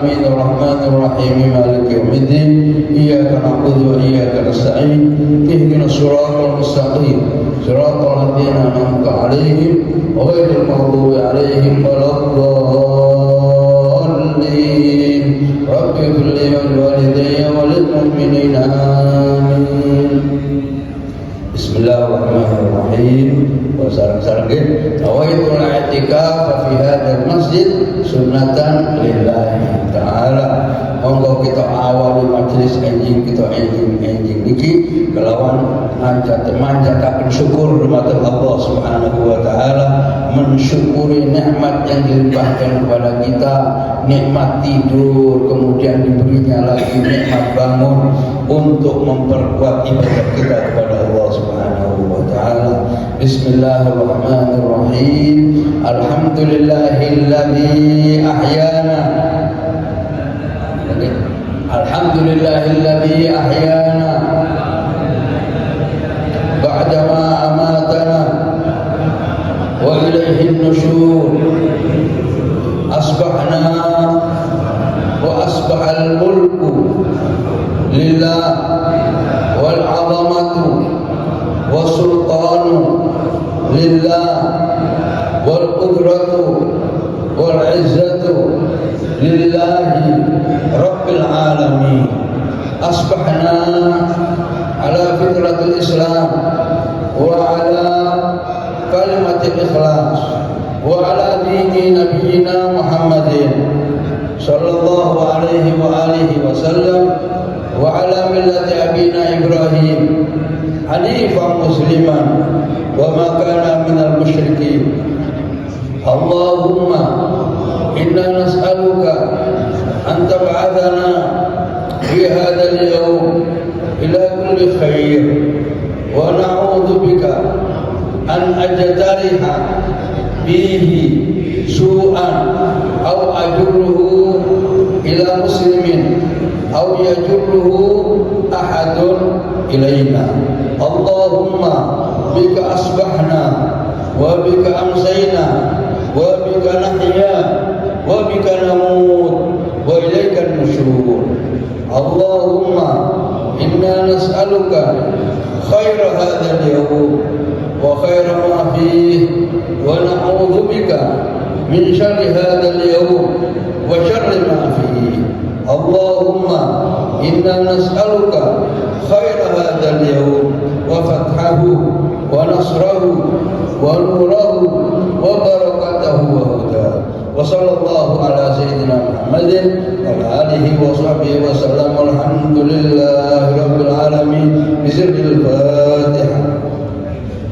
العالمين الرحمن الرحيم مالك يوم الدين إياك نعبد وإياك نستعين اهدنا الصراط المستقيم صراط الذين أنعمت عليهم غير المغضوب عليهم ولا الضالين رب اغفر لي ولوالدي وللمؤمنين آمين. بسم الله الرحمن الرحيم. Wassalam-salam. Nawaitul i'tikaf fi hadzal masjid sunnatan lillahi ta'ala. Monggo kita awali majelis enjing kita enjing niki kelawan manjataken syukur dumateng Allah Subhanahu wa taala, mensyukuri nikmat yang dilimpahkan kepada kita, nikmat tidur, kemudian diberinya lagi nikmat bangun untuk memperkuat ibadah kita kepada Allah Subhanahu wa taala. Bismillahirrahmanirrahim. Alhamdulillahilladzi ahyana. Alhamdulillahilladzi ahyana ba'dama amatana wa ilaihin nusyur. Asbahna wa asbahal mulku lillah wal 'azamatu wasultanu lillah wal qudratu wal izzatu lillahi rabbil alamin. Asbahna ala fitratil islam wa ala kalimatil ikhlas wa ala dini nabiyyina Muhammadin sallallahu alaihi wa alihi wasallam wa ala millati abina Ibrahim hanifan musliman wa ma kana minal musyrikin. Allahumma inna nas'aluka an tab'athana fi hadzal yawm ila kulli khair wa na'udzu bika an ajtariha fihi su'an aw ajruhu ila muslimin aw yajruhu ahadun ilaina. Allahumma bika asbahna wa bika amsayna wa bika nahya wa bika namut wa ilaika nusyur. Allahumma inna nas'aluka khaira hadzal yawm wa khaira ma fihi wa na'udzu bika min syarri hadzal yawm wa syarri ma fihi. Allahumma inna nas'aluka khaira hadzal yawm wa fathahu wa nasrahu wa nurahu wa barakatahu wa hudahu. Wa sallallahu ala sayyidina Muhammadin wa ala alihi wa sahbihi wa sallam. Alhamdulillahi rabbil alamin. Bismillahil Fatihah.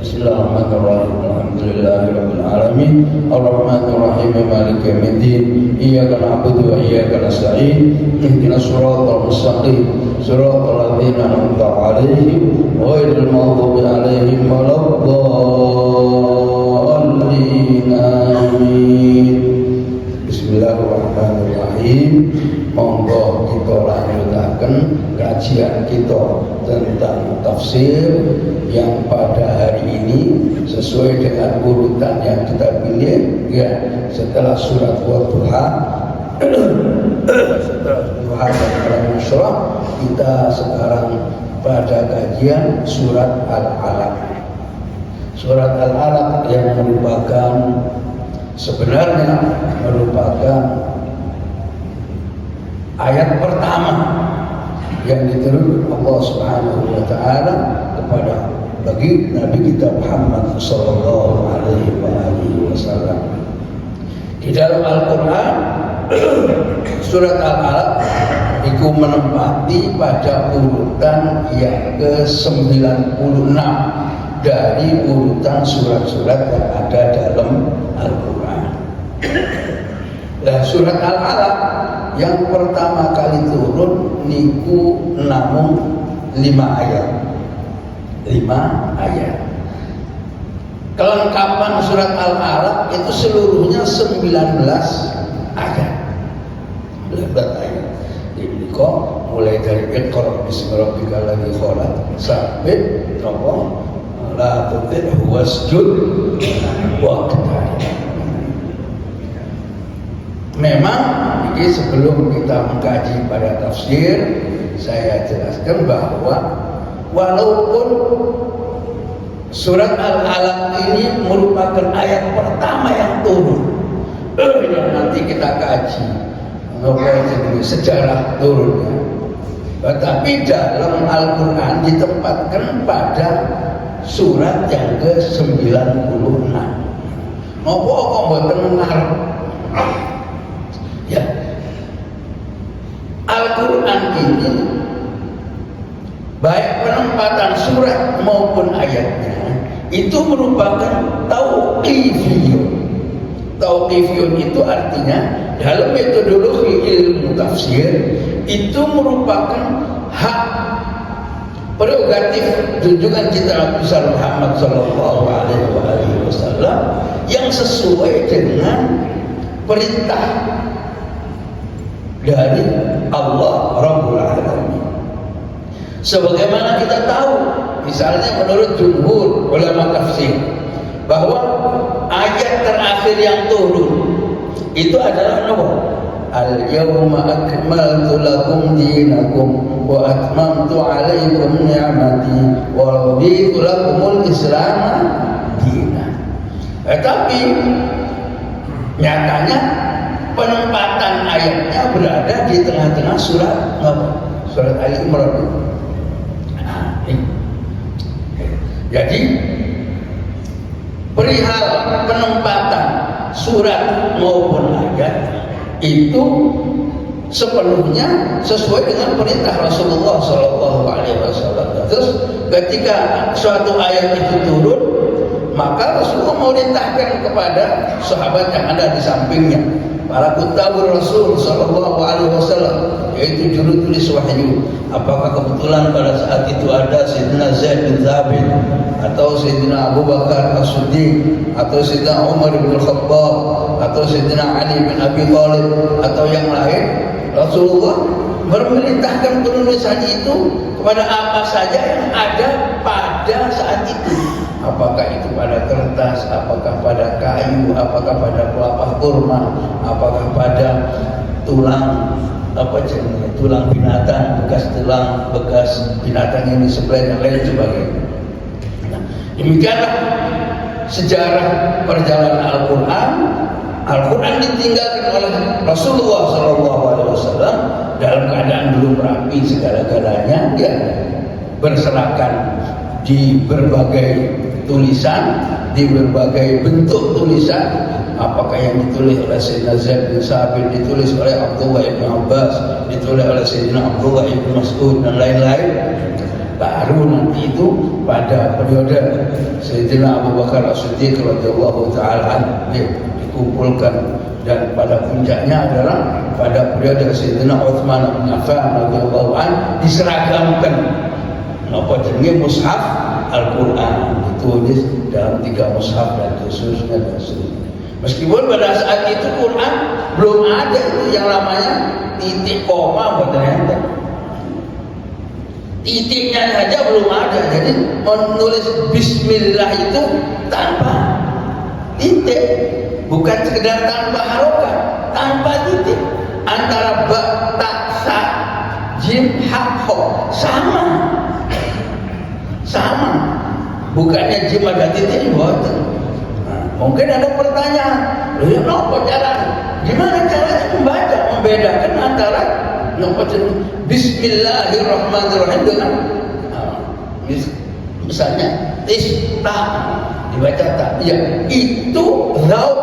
Bismillahirrahmanirrahim. Alhamdulillahi rabbil alamin. Arrahmanir rahim. Maliki yaumiddin. Iyyaka na'budu wa iyyaka nasta'in. Ihdinas siratal mustaqim. Siratal ladzina an'amta 'alaihim ghairil maghdubi 'alaihim waladdallin. Amin. Bismillahirrahmanirrahim. Monggo kita lanjutaken kajian kita tentang tafsir yang pada hari ini sesuai dengan urutan yang kita pilih, ya, setelah surat Wadduha, setelah Wadduha dan Al-Asyrah, kita sekarang pada kajian surat Al-Alaq. Surat Al-Alaq yang sebenarnya merupakan ayat pertama yang diturunkan Allah Subhanahu wa taala kepada bagi Nabi kita Muhammad sallallahu alaihi wasallam. Di dalam Al-Qur'an surat Al-Alaq itu menempati pada urutan yang ke-96 dari urutan surat-surat yang ada dalam Al-Quran. Nah, surat Al-Alaq yang pertama kali turun niku namung 5 ayat. 5 ayat. Kelengkapan surat Al-Alaq itu seluruhnya 19 ayat. 19 ayat. Ini kok mulai dari Iqra bismi rabbikal ladzi khalaq sampai nopo la tudhhu wasjud waqtarib. Memang ini sebelum kita mengkaji pada tafsir, saya jelaskan bahwa walaupun surat Al-Alaq ini merupakan ayat pertama yang turun, yang nanti kita kaji sejarah turunnya, tetapi dalam Al-Quran ditempatkan pada surat yang ke-96. Ngopo kok mboten ngarep? Ya, Al-Quran ini baik penempatan surat maupun ayatnya itu merupakan tauqifiyun. Tauqifiyun itu artinya dalam metodologi ilmu tafsir itu merupakan hak prerogatif junjungan kita Nabi Muhammad Sallallahu Alaihi Wasallam yang sesuai dengan perintah dari Allah Rabbul Alamin. Sebagaimana kita tahu, misalnya menurut jumhur ulama tafsir, bahwa ayat terakhir yang turun itu adalah apa? Al-yawma akmaltu lakum dinakum wa atmamtu alaikum ni'mati wa raditu lakumul Islam dinan. Tetapi nyatanya penempatan ayatnya berada di tengah-tengah surat Ali Imran. Jadi perihal penempatan surat maupun ayat itu sepenuhnya sesuai dengan perintah Rasulullah Sallallahu Alaihi Wasallam. Terus ketika suatu ayat itu turun, maka Rasulullah memerintahkan kepada sahabat yang ada di sampingnya, para kutabur Rasul Sallallahu Alaihi Wasallam, yaitu juru tulis wahyu. Apakah kebetulan pada saat itu ada Sayyidina Zaid bin Thabit, atau Sayyidina Abu Bakar As-Siddiq, atau Sayyidina Umar bin Khattab, atau Sayyidina Ali bin Abi Thalib, atau yang lain? Rasulullah memerintahkan penulisan itu kepada apa saja yang ada pada saat itu. Apakah itu pada kertas, apakah pada kayu, apakah pada pelepah kurma, apakah pada tulang tulang binatang, bekas binatang yang disembelih dan lain sebagainya. Nah, demikianlah sejarah perjalanan Al-Quran. Al-Quran ditinggalkan oleh Rasulullah SAW dalam keadaan belum rapi segala-galanya, dia berserakan di berbagai tulisan, di berbagai bentuk tulisan. Apakah yang ditulis oleh Sayyidina Zaid bin Sabit, ditulis oleh Abdullah ibn Abbas, ditulis oleh Sayyidina Abdullah ibn Mas'ud dan lain-lain. Baru nanti itu pada periode Sayyidina Abu Bakar As-Siddiq radhiyallahu taala dikumpulkan, dan pada puncaknya adalah pada periode Sayyidina Utsman bin Affan radhiyallahu an diseragamkan napa jenenge mushaf Al-Qur'an, ditulis dalam 3 mushaf dan khususnya dan seterusnya. Meskipun pada saat itu Quran belum ada itu yang namanya titik koma, ternyata titiknya saja belum ada. Jadi menulis Bismillah itu tanpa titik, bukan sekedar tanpa harokat, tanpa titik. Antara ba, ta, sa, jim, ha, ho sama. Bukannya jim ada titik, bukan. Mungkin ada pertanyaan, gimana caranya membedakan antara Bismillahirrahmanirrahim dengan misalnya tista dibaca tak? Ya, itu raut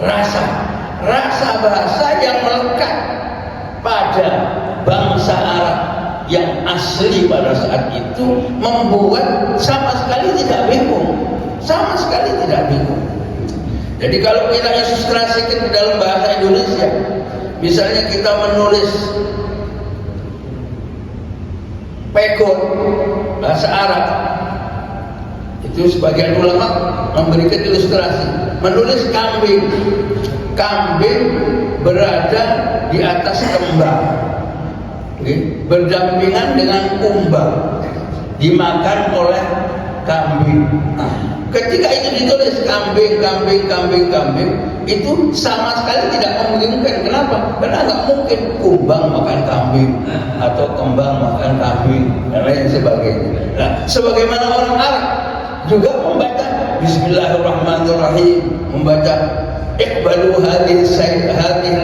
rasa bahasa yang melekat pada bangsa Arab yang asli pada saat itu, membuat sama sekali tidak bingung. Jadi kalau kita ilustrasikan ke dalam bahasa Indonesia, misalnya kita menulis pegon bahasa Arab, itu sebagian ulama memberikan ilustrasi, menulis kambing berada di atas kembang, berdampingan dengan kumbang, dimakan oleh kambing. Nah, ketika itu ditulis kambing, itu sama sekali tidak memungkinkan. Kenapa? Karena nggak mungkin kumbang makan kambing atau kembang makan kambing dan lain sebagainya. Nah, sebagaimana orang Arab juga membaca Bismillahirrahmanirrahim, membaca Iqbalu hadhihi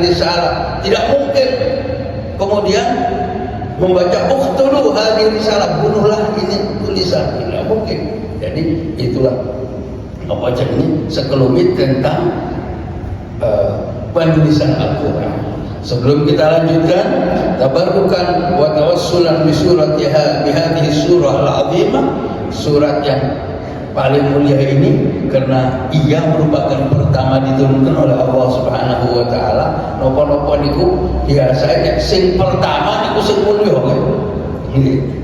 risalah, tidak mungkin kemudian membaca uqtulu hadhihi risalah, bunuhlah ini tulisan, tidak mungkin. Jadi itulah apa ini sekelumit tentang penulisan Al-Quran. Sebelum kita lanjutkan, tabarrukan wa tawassulan bi suratiha bi hadhihi surah al-'azimah, surat yang paling mulia ini karena ia merupakan pertama diturunkan oleh Allah Subhanahu wa taala. Napa-napa niku biasanya sing pertama niku sing mulya kan.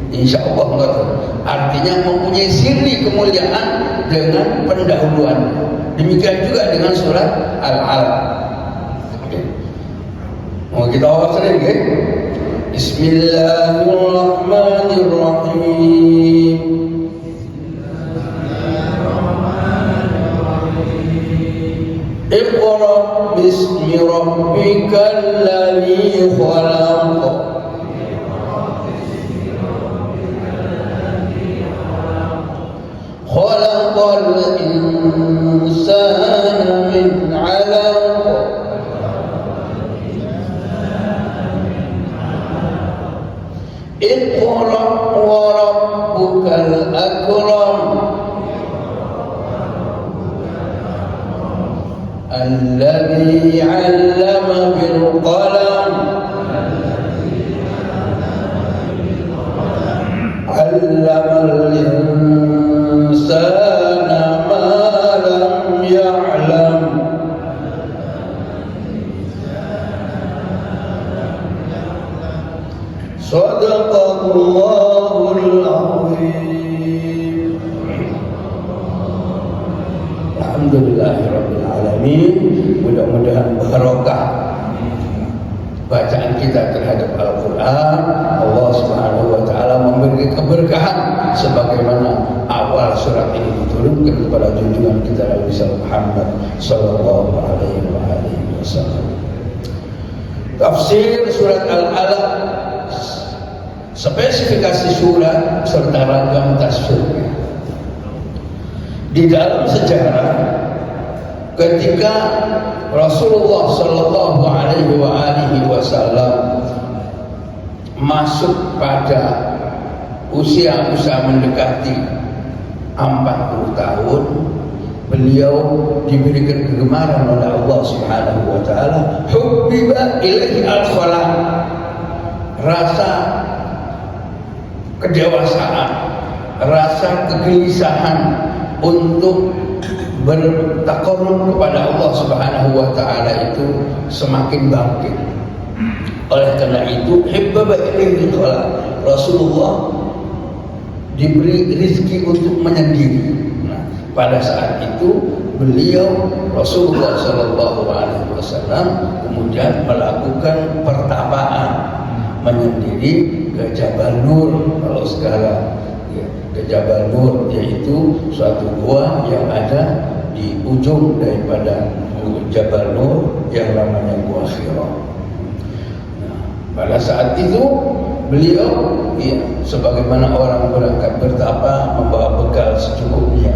Insyaallah ngoten. Artinya mempunyai siri kemuliaan dengan pendahuluan. Demikian juga dengan surat Al-Alaq. Mau kita awal nggih. Bismillahirrahmanirrahim. Iqra bismi rabbikal ladzi khalaq. Khalaqal insana min 'alaq. Iqra wa rabbukal akram. Alladzi 'allama bil qalam. 'Allamal insana ma lam ya'lam. Shadaqallahul 'azim. Alhamdulillahirabbil alamin. Mudah-mudahan barokah bacaan kita terhadap Al-Quran. Allah Subhanahu wa taala memberi keberkahan sebagaimana awal surat ini diturunkan kepada junjungan kita Nabi Muhammad sallallahu alaihi wasallam. Tafsir surat Al-Alaq, spesifikasi surat serta ragam tafsirnya. Di dalam sejarah ketika Rasulullah sallallahu alaihi wasallam masuk pada usia mendekati 40 tahun, beliau diberikan kegemaran oleh Allah Subhanahu wa taala, hubbiba ilaihi al-khalam, rasa kedewasaan, rasa kegelisahan untuk bertakarrub kepada Allah Subhanahu wa taala itu semakin bangkit. Oleh karena itu, hibbaba ilaihi al-khalam, Rasulullah diberi rezeki untuk menyendiri. Nah, pada saat itu beliau Rasulullah sallallahu alaihi wasallam kemudian melakukan pertapaan menyendiri ke Jabal Nur. Kalau sekarang ke Jabal Nur, yaitu suatu gua yang ada di ujung daripada Jabal Nur yang namanya Gua Hira. Nah, pada saat itu beliau sebagaimana orang berangkat bertapa membawa bekal secukupnya,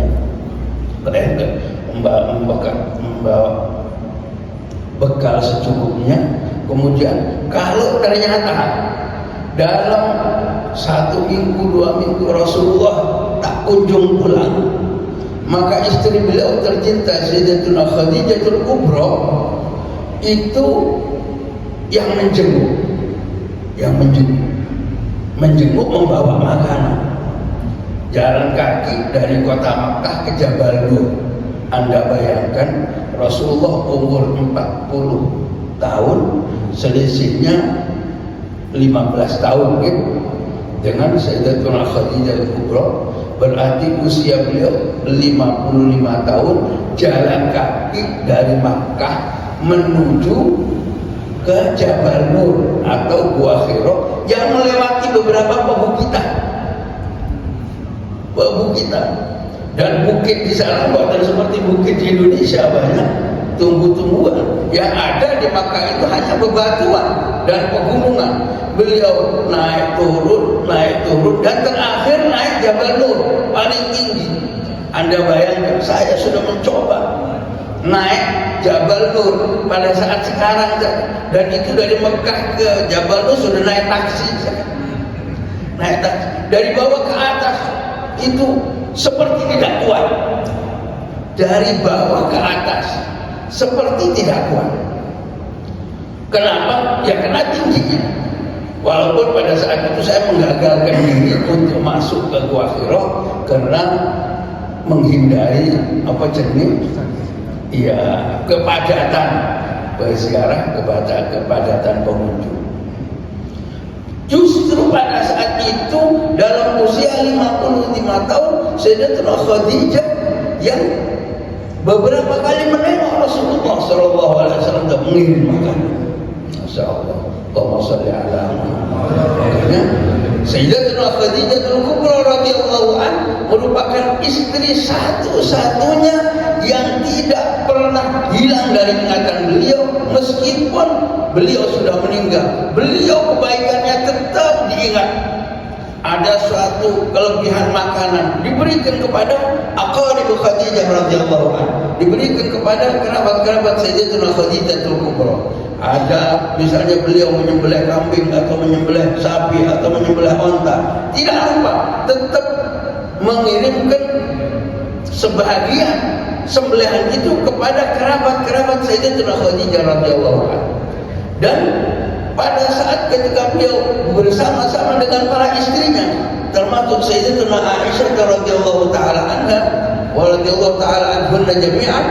membawa bekal secukupnya. Kemudian kalau ternyata dalam 1 minggu 2 minggu Rasulullah tak kunjung pulang, maka istri beliau tercinta Sayyidatuna Khadijatul Kubra itu yang menjenguk membawa makanan, jalan kaki dari kota Makkah ke Jabal Nur. Anda bayangkan Rasulullah umur 40 tahun, selisihnya 15 tahun gitu, dengan Sayyidatuna Khadijah Kubra, berarti usia beliau 55 tahun, jalan kaki dari Makkah menuju ke Jabal Nur atau Gua Hira yang melewati beberapa pebukitan. Pebukitan. Dan bukit di sana bukan seperti bukit di Indonesia, banyak tumbuh-tumbuhan. Yang ada di Makkah itu hanya bebatuan dan pegunungan. Beliau naik turun, dan terakhir naik Jabal Nur, paling tinggi. Anda bayangkan, saya sudah mencoba naik Jabal Nur pada saat sekarang, dan itu dari Mekah ke Jabal Nur sudah naik taksi. Naik taksi dari bawah ke atas itu seperti tidak kuat. Dari bawah ke atas seperti tidak kuat. Kenapa? Ya karena tingginya. Walaupun pada saat itu saya menggagalkan diri untuk masuk ke Gua Hira karena menghindari apa jenis kepadatan berziarah, kepadatan pengunjung. Justru pada saat itu dalam usia 55 tahun Sayyidatuna Khadijah yang beberapa kali menengok Rasulullah SAW dan mengirim makanan. Masya Allah. Allahumma shalli ala Muhammad. Makanya Sayyidatuna Khadijah Al-Kubra radhiyallahu anha merupakan istri satu-satunya yang tidak pernah hilang dari ingatan beliau meskipun beliau sudah meninggal. Beliau kebaikannya tetap diingat. Ada suatu kelebihan makanan diberikan kepada aqarib Khadijah radhiyallahu anha, diberikan kepada kerabat-kerabat Sayyidatuna Khadijah Al-Kubra. Ada misalnya beliau menyembelih kambing atau menyembelih sapi atau menyembelih onta, tidak lupa tetap mengirimkan sebahagian sembelihan itu kepada kerabat-kerabat Sayyidatuna Khadijah radhiyallahu anha. Dan pada saat ketika beliau bersama-sama dengan para istrinya, termasuk Sayyidatuna Aisyah radhiyallahu taala anha wa radhiyallahu taala anhunna jami'an,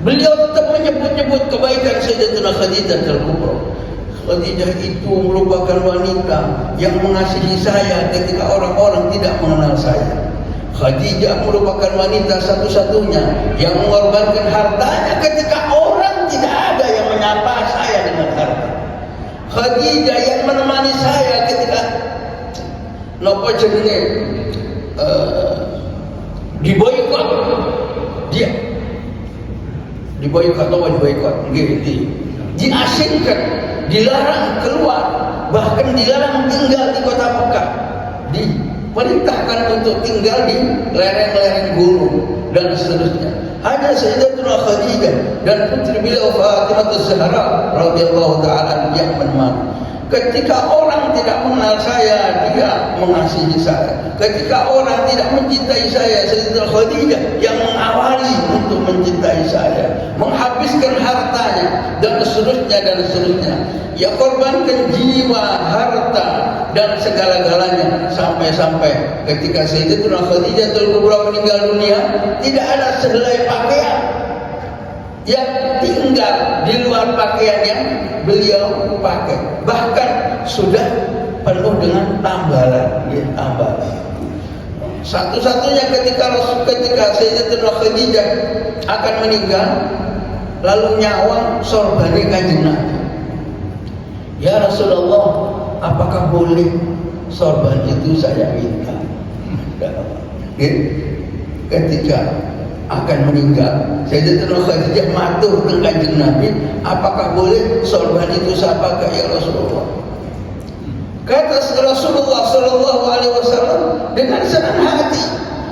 beliau tetap menyebut-nyebut kebaikan Sayyidatuna Khadijah Al-Kubra. Khadijah itu merupakan wanita yang mengasihi saya ketika orang-orang tidak mengenal saya. Khadijah merupakan wanita satu-satunya yang mengorbankan hartanya ketika orang tidak ada yang menyapa saya dengan harta. Khadijah yang menemani saya ketika napa jenenge diboikot, dia diboikot atau diboikot, diasingkan, dilarang keluar, bahkan dilarang tinggal di kota Mekah, diperintahkan untuk tinggal di lereng-lereng gunung dan seterusnya. Hanya Sayyidatuna Khadijah dan putri beliau Fatimah Az-Zahra radhiyallahu taala yang menemani. Ketika orang tidak mengenal saya, dia mengasihi saya. Ketika orang tidak mencintai saya, Sayyidatuna Khadijah yang mengawali untuk mencintai saya, menghabiskan hartanya dan seterusnya. Ya korbankan jiwa, harta dan segala-galanya sampai ketika Sayyidatuna Khadijah Al-Kubra meninggal dunia, tidak ada sehelai pakaian yang tinggal di luar pakaian yang beliau pakai, bahkan sudah penuh dengan tambalan. Satu-satunya ketika Sayyidatuna Khadijah akan meninggal, lalu nyawang sorbani Kanjeng Nabi. Ya Rasulullah, apakah boleh sorban itu saya minta? Ketika akan meninggal, Sayyidatuna Khadijah matur ke Kanjeng Nabi, apakah boleh sorban itu saya pakai ya Rasulullah? Kata Rasulullah sallallahu alaihi wasallam dengan senang hati,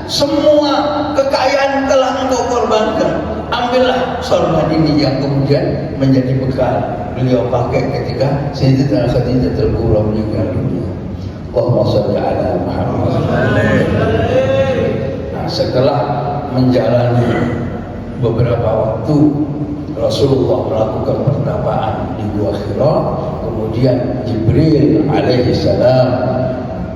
semua kekayaan telah engkau korbankan, ambillah sorban ini yang kemudian menjadi bekal beliau pakai ketika Sayyidatuna Khadijah Al-Kubra meninggal dunia. Allahumma shalli ala Muhammad. Nah, setelah menjalani beberapa waktu Rasulullah melakukan pertapaan di Gua Hira, kemudian Jibril alaihi salam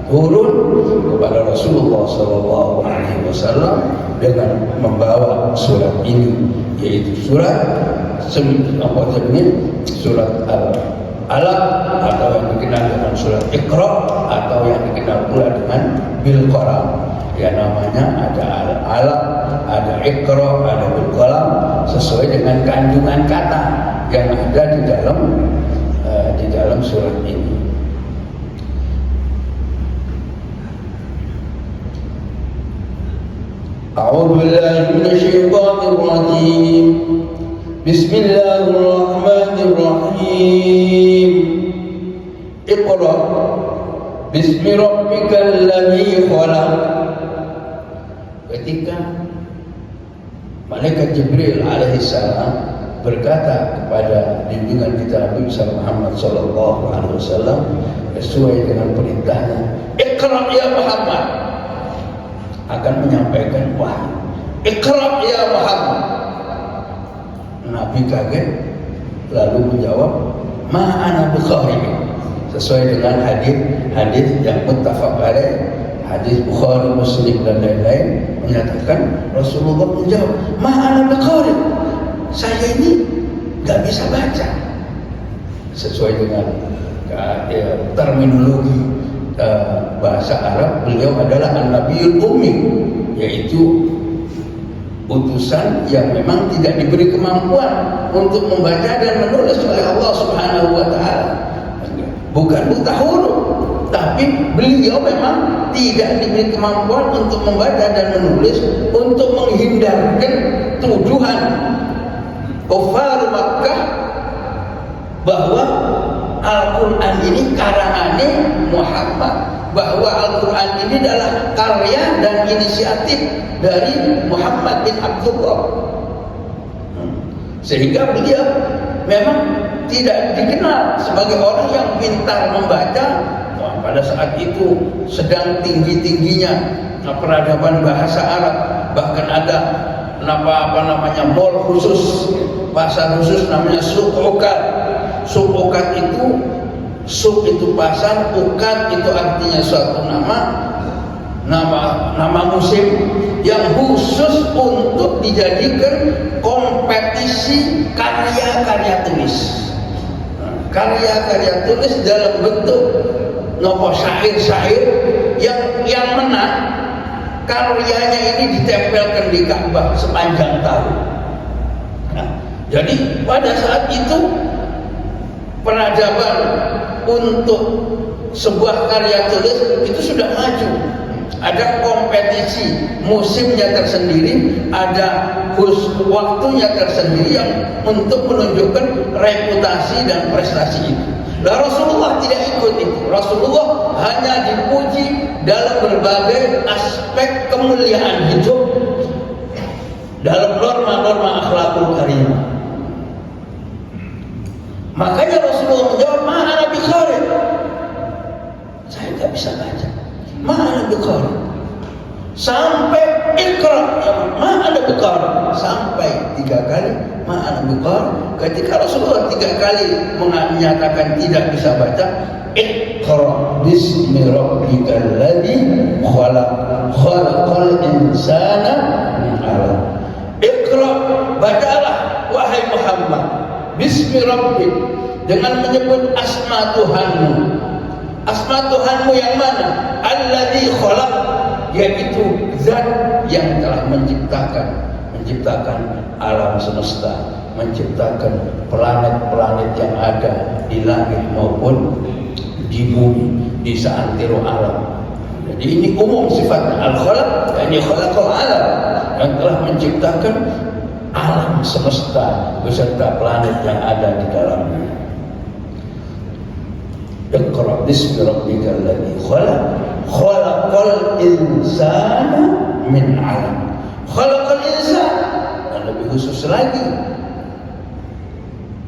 turun kepada Rasulullah sallallahu alaihi wasallam dengan membawa surat ini, yaitu surat surat Al-Alaq atau yang dikenal dengan surat Iqra atau yang dikenal pula dengan Bil Qalam. Ya, namanya ada Al-Alaq, ada Iqra, ada Bil Qalam, sesuai dengan kandungan kata yang ada di dalam surat ini. A'udzu billahi minasyaitonir rajim. Bismillahirrahmanirrahim. Iqra bismi rabbikal ladzi khalaq. Ketika malaikat Jibril alaihissalam berkata kepada junjungan kita Nabi Muhammad sallallahu alaihi wasallam sesuai dengan perintahnya, Iqra ya Muhammad, akan menyampaikan wahyu. Iqra ya Muhammad. Nabi kaget lalu menjawab, ma ana biqari, sesuai dengan hadis yang muttafaq alaih, hadis Bukhari, Muslim dan lain-lain, menyatakan Rasulullah menjawab, ma ana biqari, saya ini nggak bisa baca. Sesuai dengan terminologi bahasa Arab, beliau adalah an-nabiyul ummi, yaitu utusan yang memang tidak diberi kemampuan untuk membaca dan menulis oleh Allah Subhanahu wa taala. Bukan buta huruf, tapi beliau memang tidak diberi kemampuan untuk membaca dan menulis, untuk menghindarkan tuduhan kufar Makkah bahwa Al-Quran ini karangannya Muhammad, bahwa Al-Quran ini adalah karya dan inisiatif dari Muhammad bin Abdullah. Sehingga beliau memang tidak dikenal sebagai orang yang pintar membaca. Pada saat itu sedang tinggi-tingginya peradaban bahasa Arab, bahkan ada mall khusus, pasar khusus namanya Suq Uqad. Suq Uqad itu, suq itu pasar, uqad itu artinya suatu nama musim yang khusus untuk dijadikan kompetisi karya-karya tulis. Karya-karya tulis dalam bentuk nopo syair-syair yang menang, karyanya ini ditempelkan di Ka'bah sepanjang tahun. Nah, jadi pada saat itu peradaban untuk sebuah karya tulis itu sudah maju. Ada kompetisi musimnya tersendiri, ada waktunya tersendiri yang untuk menunjukkan reputasi dan prestasi itu. Nah, Rasulullah tidak ikut itu. Rasulullah hanya dipuji dalam berbagai aspek kemuliaan hidup, dalam norma-norma akhlakul karimah. Makanya Rasulullah menjawab, ma ana biqari, saya tidak bisa baca. Ma ana biqari, sampai Iqra, ma ana biqari, sampai 3 kali ma ana biqari. Ketika Rasulullah 3 kali menyatakan tidak bisa baca, Iqra bismi rabbikal ladzi khalaq, khalaqal insana min 'alaq. Iqra, bacalah wahai Muhammad, bismi rabbik, dengan menyebut asma Tuhanmu. Asma Tuhanmu yang mana? Alladzi khalaq, yaitu zat yang telah menciptakan alam semesta, menciptakan planet-planet yang ada di langit maupun di bumi, di seantero alam. Jadi ini umum sifatnya. Al-khalaq, yakni khalaqal alam, yang telah menciptakan alam semesta beserta planet yang ada di dalamnya. Iqra bismi rabbikal ladzi khalaq, khalaqal insana min 'alaq. Khalaqal insan, dan lebih khusus lagi,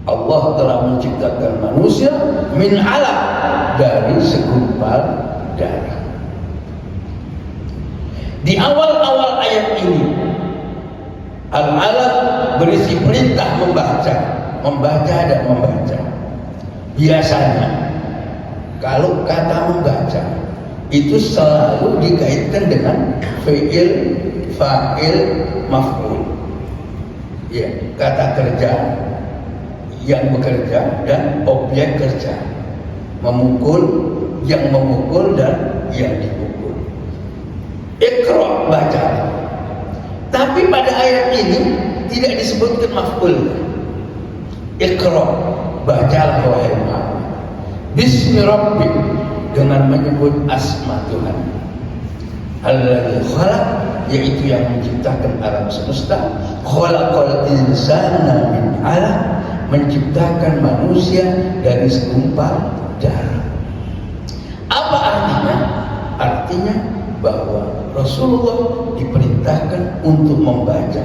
Allah telah menciptakan manusia min 'alaq, dari segumpal darah. Di awal-awal ayat ini, Al-Alaq berisi perintah membaca dan membaca. Biasanya kalau kata membaca itu selalu dikaitkan dengan fi'il, fa'il, maf'ul. Ya, kata kerja, yang bekerja dan objek kerja. Memukul, yang memukul dan yang dipukul. Iqra, baca. Tapi pada ayat ini tidak disebutkan maf'ul. Iqra, bacalah wahai Muhammad, bismi rabbik, dengan menyebut asma Tuhan. Alladzi khalaq, yaitu yang menciptakan alam semesta. Khalaqal insana min 'alaq, menciptakan manusia dari segumpal darah. Apa artinya? Artinya bahwa Rasulullah diperintahkan untuk membaca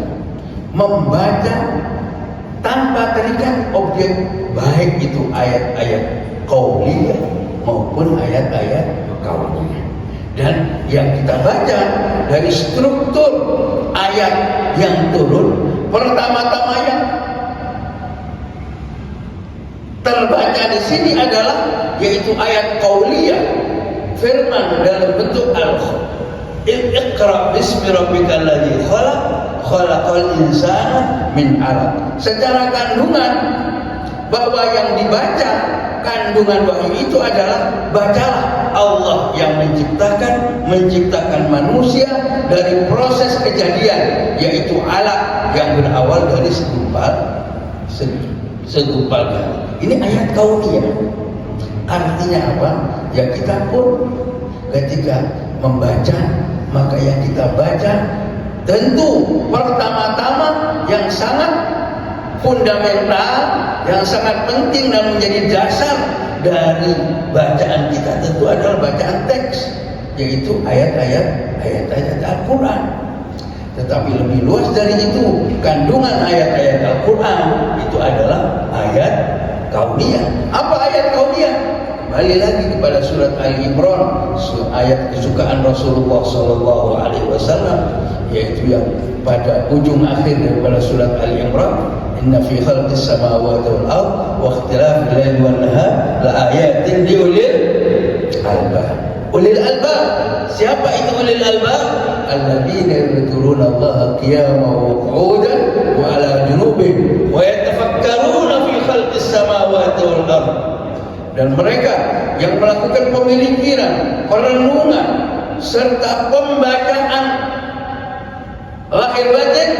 tanpa terikat objek, baik itu ayat-ayat qauliyah maupun ayat-ayat qauliyah. Dan yang kita baca dari struktur ayat yang turun, pertama-tama yang terbaca di sini adalah yaitu ayat qauliyah, firman dalam bentuk Iqra bismi rabbikal ladzi khalaq, khalaqal insana min 'alaq. Secara kandungan bahwa yang dibaca kandungan wahyu itu adalah bacalah Allah yang menciptakan manusia dari proses kejadian, yaitu alaq yang berawal dari segumpal darah. Ini ayat qauliyah. Artinya apa? Ya kita pun ketika membaca, maka yang kita baca tentu pertama-tama yang sangat fundamental, yang sangat penting dan menjadi dasar dari bacaan kita tentu adalah bacaan teks, yaitu ayat-ayat Al-Quran. Tetapi lebih luas dari itu, kandungan ayat-ayat Al-Quran itu adalah ayat qauliyah. Apa ayat qauliyah? Kembali lagi kepada surat Ali Imran, ayat kesukaan Rasulullah SAW, yaitu yang pada ujung akhir daripada surat Ali Imran, inna fi khalqis samawati wal ard wa ikhtilafil laili wan nahar la ayatin li ulil albab. Ulil albab, siapa itu ulil albab? Alladzina yadhkuruna Allaha qiyaman wa qu'udan wa ala junubihim wa yatafakkaruna fi khalqis samawati wal ard. Dan mereka yang melakukan pemikiran, perenungan serta pembacaan lahir batin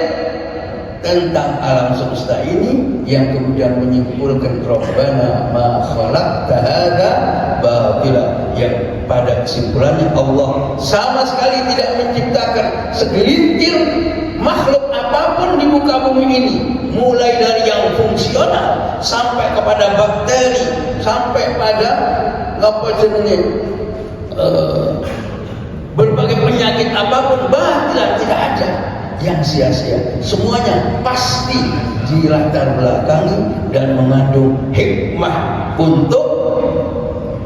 tentang alam semesta ini, yang kemudian menyimpulkan Rabbana ma khalaqta hadza batila, yang pada kesimpulannya Allah sama sekali tidak menciptakan segelintir makhluk apapun di muka bumi ini, mulai dari yang fungsional sampai kepada bakteri, sampai pada berbagai penyakit apapun, batilan, tidak ada yang sia-sia. Semuanya pasti dilatar belakangi dan mengandung hikmah untuk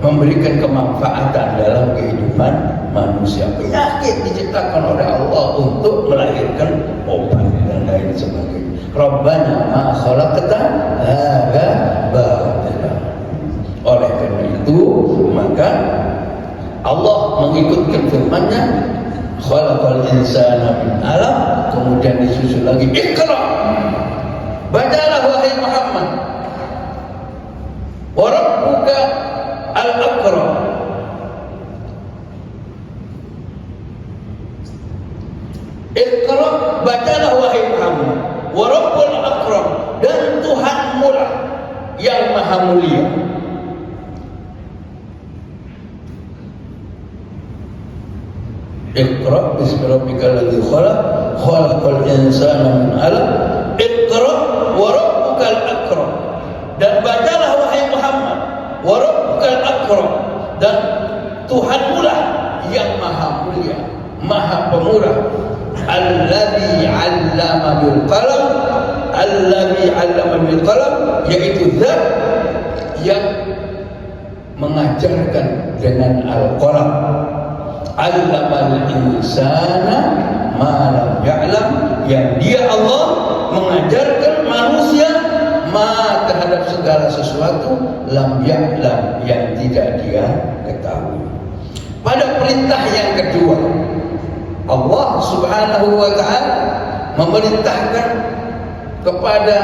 memberikan kemanfaatan dalam kehidupan manusia. Penyakit diciptakan oleh Allah untuk melahirkan obat dan lain sebagainya. Rabbana ma khalaqta hadza batila. Oleh karena itu, maka Allah mengikutkan firman-Nya, khalaqal insana min 'alaq, kemudian disusul lagi Iqra. Bacalah wahai Muhammad. Wa rabbuka al-akram. Iqra, bacalah wahai Muhammad. Wa rabbul akram, dan Tuhanmu lah yang maha mulia. Iqra bismi rabbikal ladzi khalaq, khalaqal insana min 'alaq. Iqra wa rabbukal akram, dan bacalah wahai Muhammad, wa rabbukal akram, dan Tuhanmu lah yang maha mulia, maha pemurah. Alladzi 'allama bil qalam, alladzi 'allama bil qalam, yaitu zat yang mengajarkan dengan al-qalam. 'Allamal insana ma lam ya'lam, yang dia Allah mengajarkan manusia ma terhadap segala sesuatu lam ya'lam, yang tidak dia ketahui. Pada perintah yang kedua, Allah Subhanahu wa ta'ala memerintahkan kepada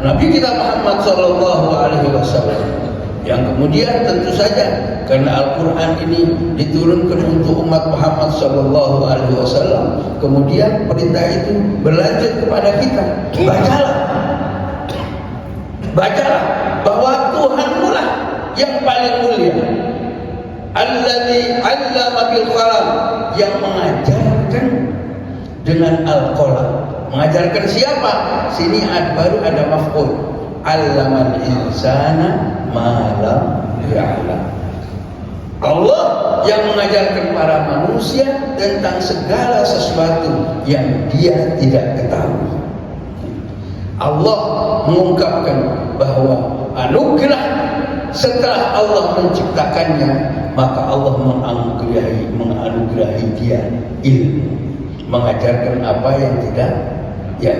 Nabi kita Muhammad sallallahu alaihi wasallam, yang kemudian tentu saja karena Al-Quran ini diturunkan untuk umat Muhammad sallallahu alaihi wasallam, kemudian perintah itu berlanjut kepada kita. Bacalah bahwa Tuhanmu lah yang paling mulia. Alladzi 'allama bil qalam, yang mengajarkan dengan al-qalam. Mengajarkan siapa? Sini baru ada maf'ul. Allamal insana ma lam ya'lam. Allah yang mengajarkan para manusia tentang segala sesuatu yang dia tidak ketahui. Allah mengungkapkan bahwa anugerah setelah Allah menciptakannya, maka Allah menganugerahi dia ilmu, mengajarkan apa yang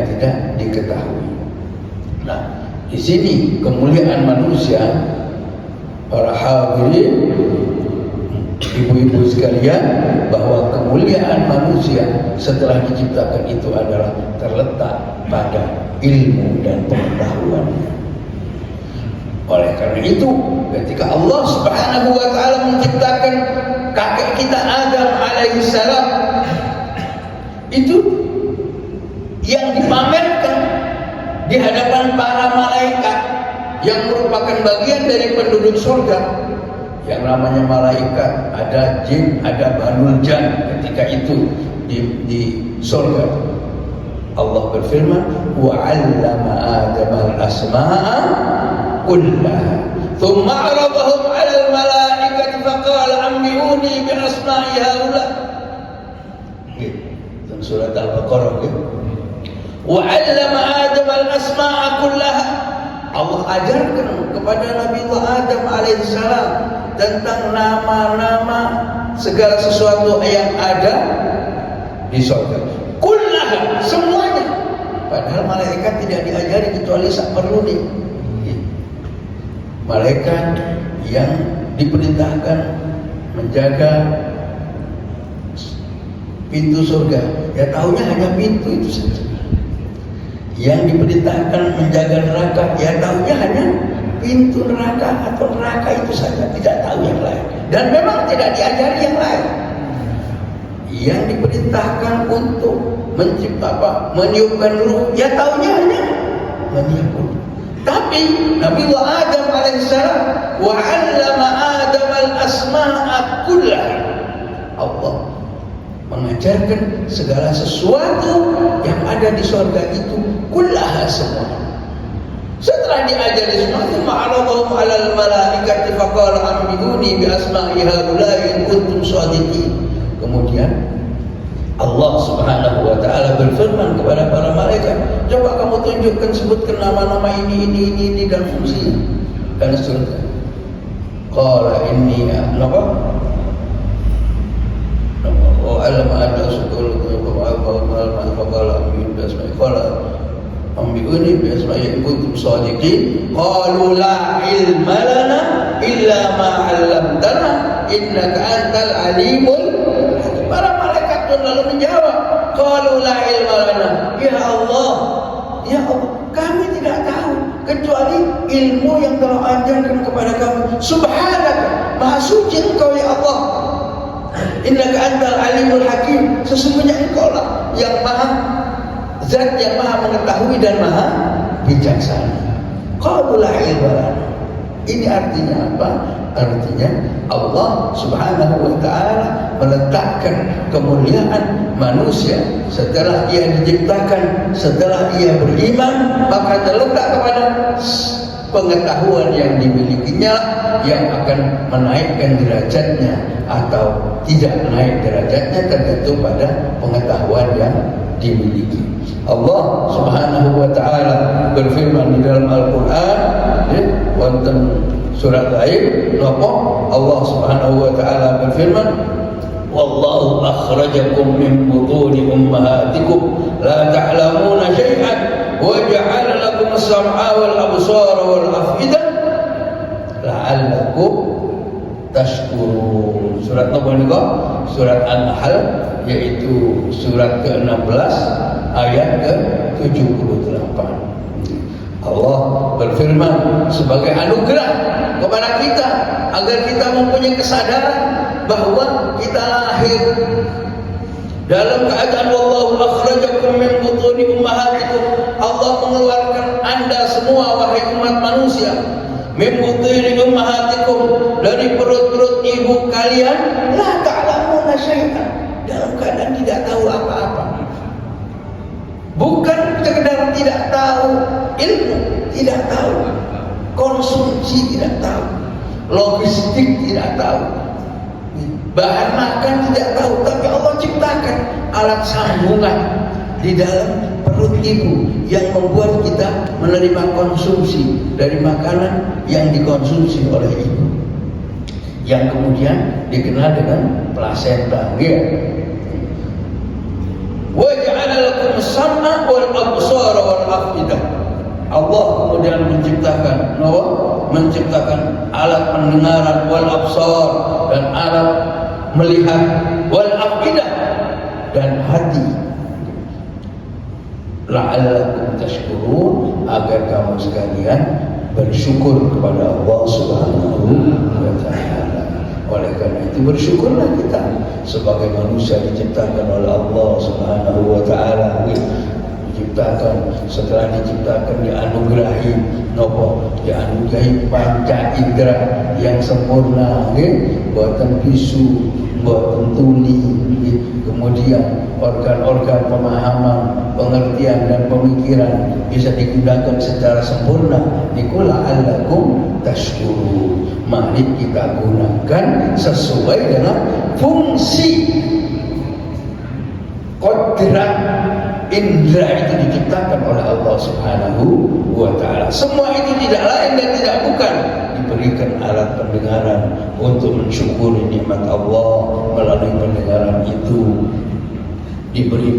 tidak diketahui. Nah, di sini kemuliaan manusia, para hadirin, ibu-ibu sekalian, bahwa kemuliaan manusia setelah diciptakan itu adalah terletak pada ilmu dan pengetahuannya. Oleh karena itu, ketika Allah Subhanahu wa taala menciptakan kakek kita Adam alaihissalam, itu yang dipamerkan di hadapan para malaikat yang merupakan bagian dari penduduk surga. Yang namanya malaikat, ada jin, ada banul jan ketika itu di surga. Allah berfirman, wa 'allama Adam al-asma'a kullaha thumma 'aradahum 'ala al-malaikati faqala anbi'uni bi asma'i haula. Dalam surat Al-Baqarah, wa 'allama Adam al-asma'a kullaha. Allah ajarkan kepada Nabi Adam alaihissalam tentang nama-nama segala sesuatu yang ada di surga. Kullaha, semuanya. Padahal malaikat tidak diajari kecuali saperluni. Malaikat yang diperintahkan menjaga pintu surga, ya tahunya hanya pintu itu saja. Yang diperintahkan menjaga neraka, ya tahunya hanya pintu neraka atau neraka itu saja, tidak tahu yang lain. Dan memang tidak diajari yang lain. Yang diperintahkan untuk meniupkan ruh, ya tahunya hanya meniupkan. Tapi Nabi Adam alaihissalam, wa 'allama Adam al-asma'a kullaha. Allah mengajarkan segala sesuatu yang ada di surga itu, kullaha, semua. Setelah diajari semua, ma'aradahum 'alal malaikati faqala anbi'uni bi asma'i haula'i in kuntum shadiqin. Kemudian Allah Subhanahu wa taala berfirman kepada para malaikat, coba kamu tunjukkan, sebutkan nama-nama ini dan fungsinya. Dan seterusnya. Qala inni napa? Wa alam ada sukul faqala anbi'uni bi asma'i qala anbi'uni bi asma'i in kuntum shadiqin. Qalu la ilma lana illa ma 'allamtana innaka antal alimul. Para malaikat pun lalu menjawab, qalu la ilma lana, ya Allah, kami tidak tahu kecuali ilmu yang telah ajarkan kepada kami. Subhanaka, maha suci engkau ya Allah. Innaka antal alimul hakim, sesungguhnya engkau lah yang maha, zat yang maha mengetahui dan maha bijaksana. Qalu la ilma lana. Ini artinya apa? Artinya Allah Subhanahu wa taala meletakkan kemuliaan manusia setelah ia diciptakan, setelah ia beriman, maka terletak kepada pengetahuan yang dimilikinya yang akan menaikkan derajatnya atau tidak naik derajatnya, tergantung pada pengetahuan yang dimiliki. Allah Subhanahu wa taala berfirman di dalam Al-Qur'an, wonten surat lain, Allah Subhanahu wa taala berfirman, wallahu akhrajakum min butuni ummahatikum la ta'lamuna syai'an wa ja'ala lakum as-sam'a wal absara wal af'idah la'allakum tashkurun. Surat apa niku? Surat An-Nahl, yaitu surat ke-16 ayat ke-78. Allah berfirman sebagai anugerah kepada kita agar kita mempunyai kesadaran bahwa kita lahir dalam keadaan wallahu akhrajakum min butuni ummahatikum. Allah mengeluarkan Anda semua wahai umat manusia min butuni ummahatikum, dari perut-perut ibu kalian, la ta'lamuna syai'an, ilmu tidak tahu, konsumsi tidak tahu, logistik tidak tahu, bahan makan tidak tahu, tapi Allah ciptakan alat sambungan di dalam perut ibu yang membuat kita menerima konsumsi dari makanan yang dikonsumsi oleh ibu, yang kemudian dikenal dengan plasenta. Ya. Wa ja'ala lakum as-sam'a wal absara wal afidah. Allah kemudian menciptakan alat pendengaran wal absar, dan alat melihat, wal afidah, dan hati. La'allakum tashkurun, agar kamu sekalian bersyukur kepada Allah Subhanahu wa ta'ala. Oleh karena itu bersyukurlah kita sebagai manusia diciptakan oleh Allah Subhanahu wa ta'ala. Diciptakan, setelah diciptakan dianugerahi nopo, dianugerahi panca indera yang sempurna, buatan bisu, buatan tuli, kemudian organ-organ pemahaman, pengertian dan pemikiran bisa digunakan secara sempurna. Nikulah la'allakum tashkurun. Mari kita gunakan sesuai dengan fungsi. Kodrat indra itu diciptakan oleh Allah Subhanahu wa ta'ala. Semua itu tidak lain dan tidak bukan diberikan alat pendengaran untuk mensyukuri nikmat Allah. Melalui pendengaran itu diberi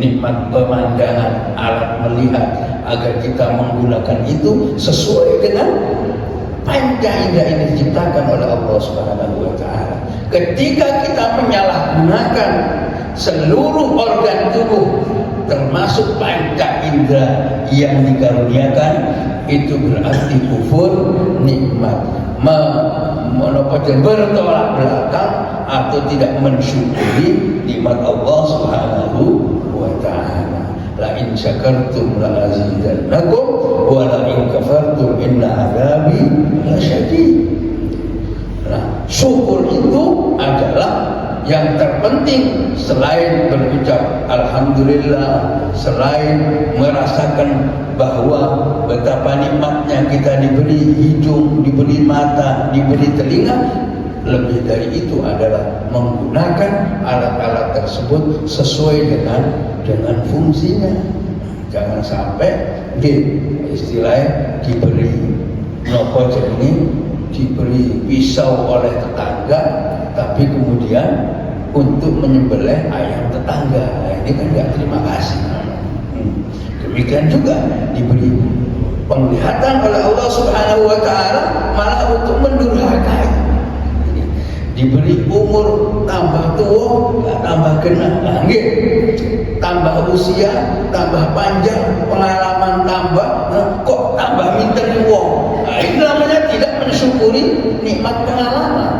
nikmat pemandangan, alat melihat, agar kita menggunakan itu sesuai dengan panca indera ini diciptakan oleh Allah Subhanahu wa ta'ala. Ketika kita menyalahgunakan seluruh organ tubuh termasuk panca indera yang dikaruniakan, itu berarti kufur nikmat, bertolak belakang atau tidak mensyukuri nikmat Allah Subhanahu wa ta'ala. La in syakartum la azidannakum wa la in kafartum inna adabi lasyadid. Nah, syukur itu adalah yang terpenting. Selain berucap alhamdulillah, selain merasakan bahwa betapa nikmatnya kita diberi hidung, diberi mata, diberi telinga, lebih dari itu adalah menggunakan alat-alat tersebut sesuai dengan fungsinya. Jangan sampai istilahnya diberi nopo ini, diberi pisau oleh tetangga, tapi kemudian untuk menyembelih ayam tetangga. Nah, ini kan nggak terima kasih. Demikian juga diberi penglihatan oleh Allah Subhanahu wa ta'ala malah untuk mendurhakai. Diberi umur tambah tua, tambah genah, tambah usia, tambah panjang, pengalaman tambah, kok tambah minter wong. Nah, ini namanya tidak mensyukuri nikmat pengalaman,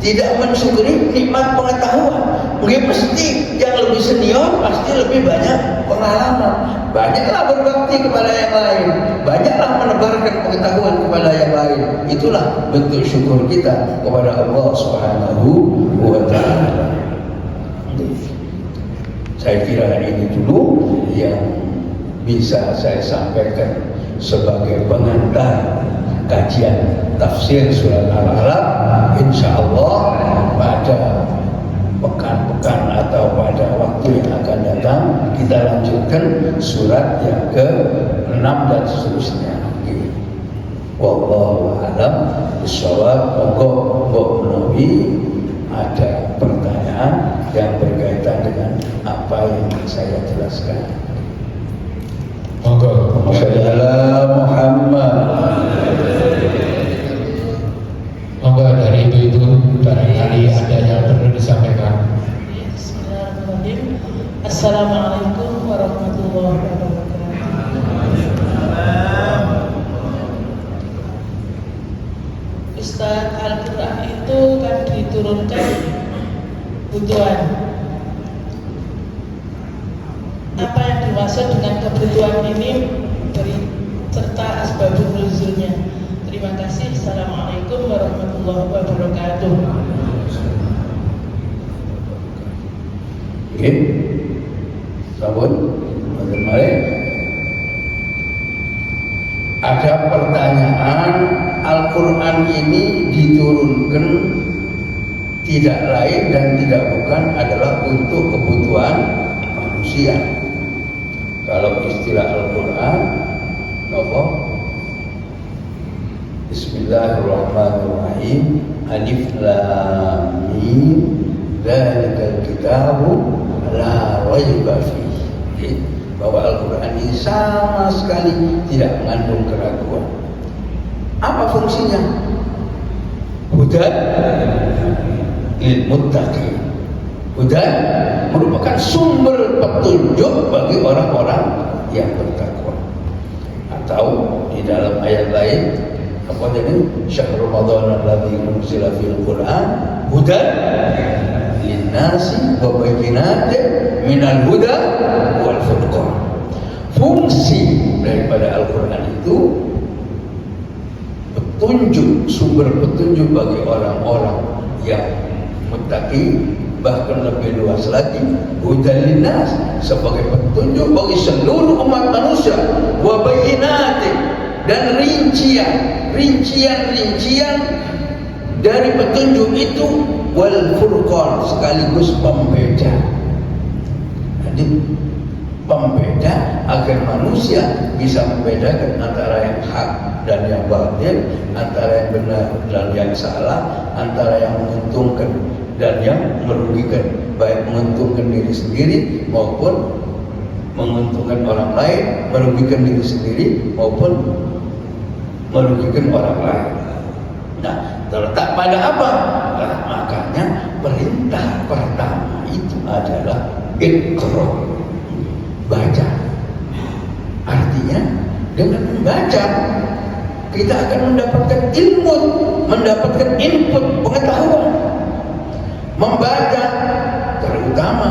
tidak mensyukuri nikmat pengetahuan. Mungkin pasti yang lebih senior pasti lebih banyak pengalaman, banyaklah berbakti kepada yang lain, banyaklah menebarkan pengetahuan kepada yang lain. Itulah bentuk syukur kita kepada Allah Subhanahu wa ta'ala. Saya kira ini dulu yang bisa saya sampaikan sebagai pengantar kajian tafsir surat Al-Alaq. Insyaallah pada pekan-pekan atau pada waktu yang akan datang kita lanjutkan surat yang ke-6 dan seterusnya. Wallahu a'lam bishawab. Monggo menawi ada pertanyaan yang berkaitan dengan apa yang saya jelaskan. Monggo. Wassalamualaikum Muhammad. Monggo dari ibu-ibu barangkali ada yang perlu disampaikan. Bismillahirrahmanirrahim. Assalamualaikum warahmatullahi wabarakatuh. Ustaz, Al-Quran itu kan diturunkan kebutuhan. Apa yang dimaksud dengan kebutuhan ini serta asbabun nuzulnya? Terima kasih. Assalamualaikum warahmatullahi wabarakatuh. Oke, sahabat, mari. Ada pertanyaan, Al-Quran ini diturunkan tidak lain dan tidak bukan adalah untuk kebutuhan manusia. Kalau istilah Al-Quran, apa? Bismillahirrahmanirrahim. Alif Lam Mim. Dzalikal kitabu la raiba fihi. Bahwa Al-Quran ini sama sekali tidak mengandung keraguan. Apa fungsinya? Hudan lil muttaqin. Hudan merupakan sumber petunjuk bagi orang-orang yang bertakwa. Atau di dalam ayat lain apa jadi? Syahrul Ramadan alladzi unzila fil Qur'an hudan linnasi wa bayyinatin minal huda wal furqan. Fungsi daripada Al-Quran itu petunjuk, sumber petunjuk bagi orang-orang yang muttaqi, bahkan lebih luas lagi hudan linnas, sebagai petunjuk bagi seluruh umat manusia, wa bayyinatin, dan rincian dari petunjuk itu, wal furqan, sekaligus pembeda. Jadi pembeda agar manusia bisa membedakan antara yang hak dan yang batil, antara yang benar dan yang salah, antara yang menguntungkan dan yang merugikan, baik menguntungkan diri sendiri maupun menguntungkan orang lain, merugikan diri sendiri maupun merugikan orang lain. Nah, terletak pada apa? Nah, makanya perintah pertama itu adalah Iqra, baca. Artinya dengan membaca kita akan mendapatkan ilmu, mendapatkan input pengetahuan. Membaca terutama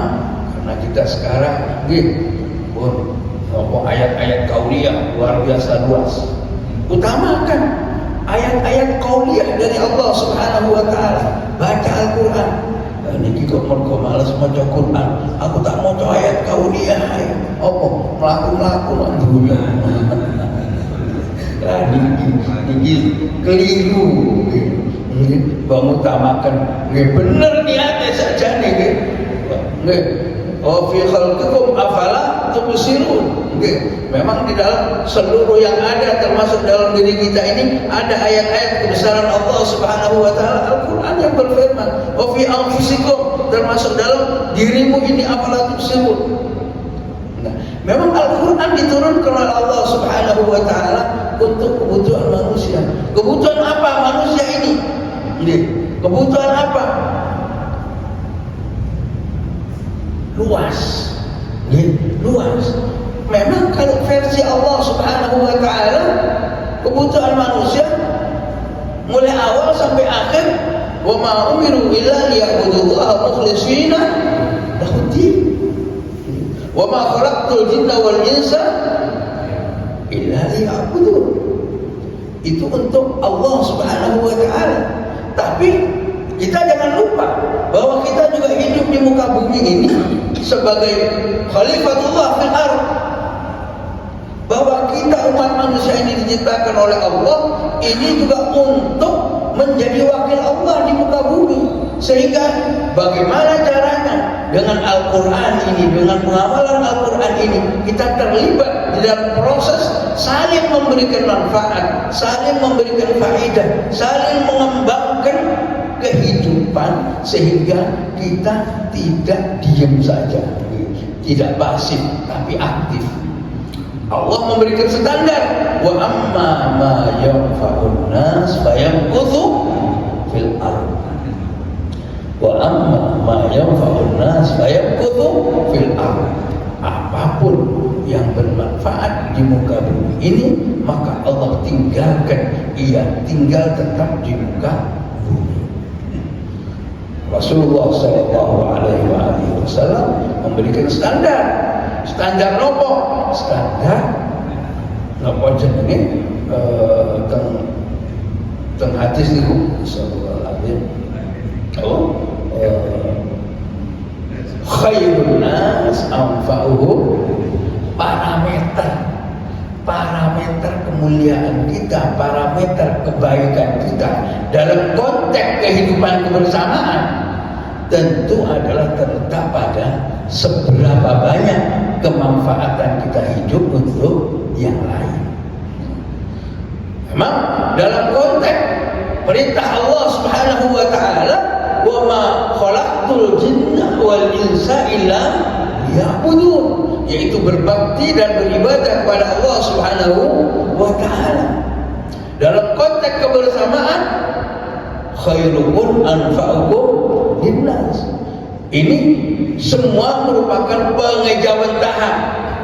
karena kita sekarang ayat-ayat qauliyah luar biasa luas. Utamakan ayat-ayat qauliyah dari Allah Subhanahu wa taala. Baca Al-Qur'an. Niki kok mergo males maca Quran. Aku tak maca ayat qauliyah ae. Apa? Mlaku-mlaku nang dunya. Niki keliru. Mengutamakan bener niatnya saja nih. Fi khalqikum afala tubsirun. Memang di dalam seluruh yang ada, termasuk dalam diri kita ini, ada ayat-ayat kebesaran Allah Subhanahu wa taala. Al-Qur'an yang berfirman, "Wa fi anfusikum", termasuk dalam dirimu ini, afala tubsirun. Nah, memang Al-Qur'an diturunkan oleh Allah Subhanahu wa taala untuk kebutuhan manusia. Kebutuhan apa manusia ini? Kebutuhan apa? Luas. Luas. Memang kalau versi Allah Subhanahu wa taala, kebutuhan manusia mulai awal sampai akhir, wa ma umiru illa liya'budullaha mukhlishina lahuddin. Wa ma khalaqtul jinna wal insa illa liya'budun. Itu untuk Allah Subhanahu wa taala. Tapi kita jangan lupa bahwa kita juga hidup di muka bumi ini sebagai khalifatullah fil ardh. Bahwa kita umat manusia ini diciptakan oleh Allah ini juga untuk menjadi wakil Allah di muka bumi. Sehingga bagaimana caranya dengan Al-Quran ini, dengan pengamalan Al-Quran ini, kita terlibat di dalam proses saling memberikan manfaat, saling memberikan faedah, saling mengembangkan kehidupan, sehingga kita tidak diam saja, tidak pasif tapi aktif. Allah memberikan standar, wa amma ma yanfa'un nas fayamkuthu fil ardh, wa amma ma yanfa'un nas fayamkuthu fil ardh. Apapun yang bermanfaat di muka bumi ini, maka Allah tinggalkan, ia tinggal tetap di muka bumi. Rasulullah SAW memberikan standar nopo, standar nopo jenenge teng hadis niku sallallahu alaihi khairun nas anfa'uhum, parameter parameter kemuliaan kita, parameter kebaikan kita dalam konteks kehidupan kebersamaan tentu adalah terletak pada seberapa banyak kemanfaatan kita hidup untuk yang lain. Memang dalam konteks perintah Allah Subhanahu wa taala, "Wa ma khalaqtul jinna wal insa illa liya'budun," yaitu berbakti dan beribadah kepada Allah Subhanahu wa taala. Dalam konteks kebersamaan, khairukum anfa'ukum linnas. Ini semua merupakan pengejawantah,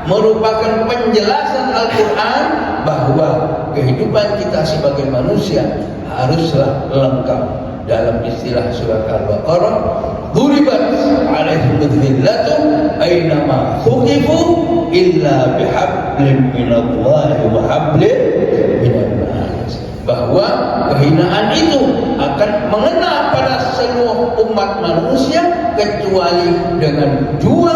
merupakan penjelasan Al-Quran bahwa kehidupan kita sebagai manusia haruslah lengkap. Dalam istilah surat Al-Baqarah, "Duribat 'alaihim dzillatun aynama thuqifu illa bihablin minallahi wa hablin minan nas." Bahwa kehinaan itu akan mengena pada seluruh umat manusia kecuali dengan dua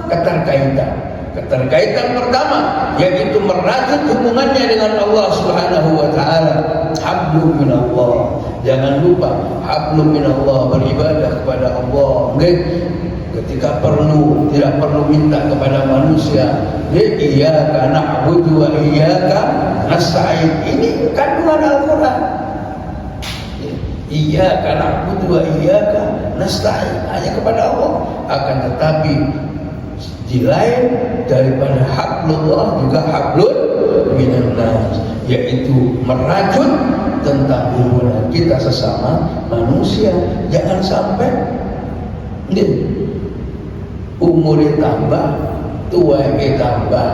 keterkaitan. Keterkaitan pertama yaitu merajut hubungannya dengan Allah Subhanahu wa taala. Hablum minallah. Jangan lupa hablum minallah, beribadah kepada Allah. Ketika perlu, tidak perlu minta kepada manusia. Iyyaka na'budu wa iyyaka nasta'in. Ini kandungan Al-Qur'an. Iyyaka na'budu wa iyyaka nasta'in, hanya kepada Allah. Akan tetapi di lain daripada hablullah juga hablun minan nas, yaitu merajut tentang hubungan kita sesama manusia. Jangan sampai umurnya tambah, tuanya tambah,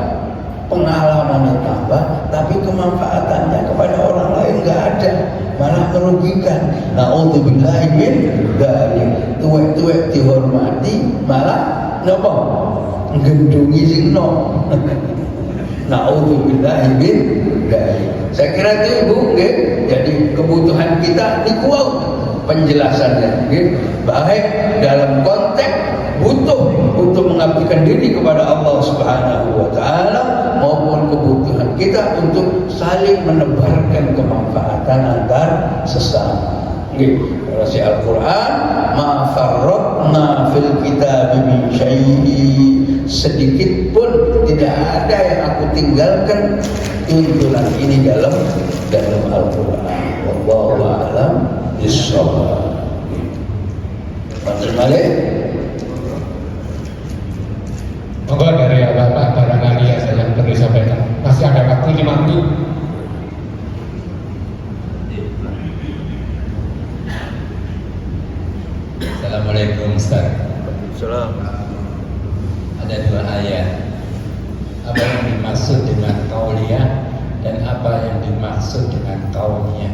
pengalamannya tambah, tapi kemanfaatannya kepada orang lain nggak ada, malah merugikan. Na'udzubillahi min dzalik. Tuwek-tuwek dihormati, malah napa? Gendungi sing nom. Na'udzubillahi min dzalik. Saya kira itu Ibu, jadi kebutuhan kita dikuat penjelasannya, baik dalam konteks butuh untuk mengabdikan diri kepada Allah Subhanahu wa taala maupun kebutuhan kita untuk saling menebarkan kemanfaatan antar sesama. Kalau si Al-Quran, "Ma farratna fil kitabi min syai'in," sedikit pun tidak ada yang aku tinggalkan tuntunan ini dalam Al-Quran. Wallahu a'lam bishawab. Bagaimana? Monggo dari Bapak barangkali yang perlu disampaikan. Masih ada waktu 5 menit. Assalamualaikum Ustaz. Salam. Ada 2 ayat. Apa yang dimaksud dengan qauliyah dan apa yang dimaksud dengan qauliyah?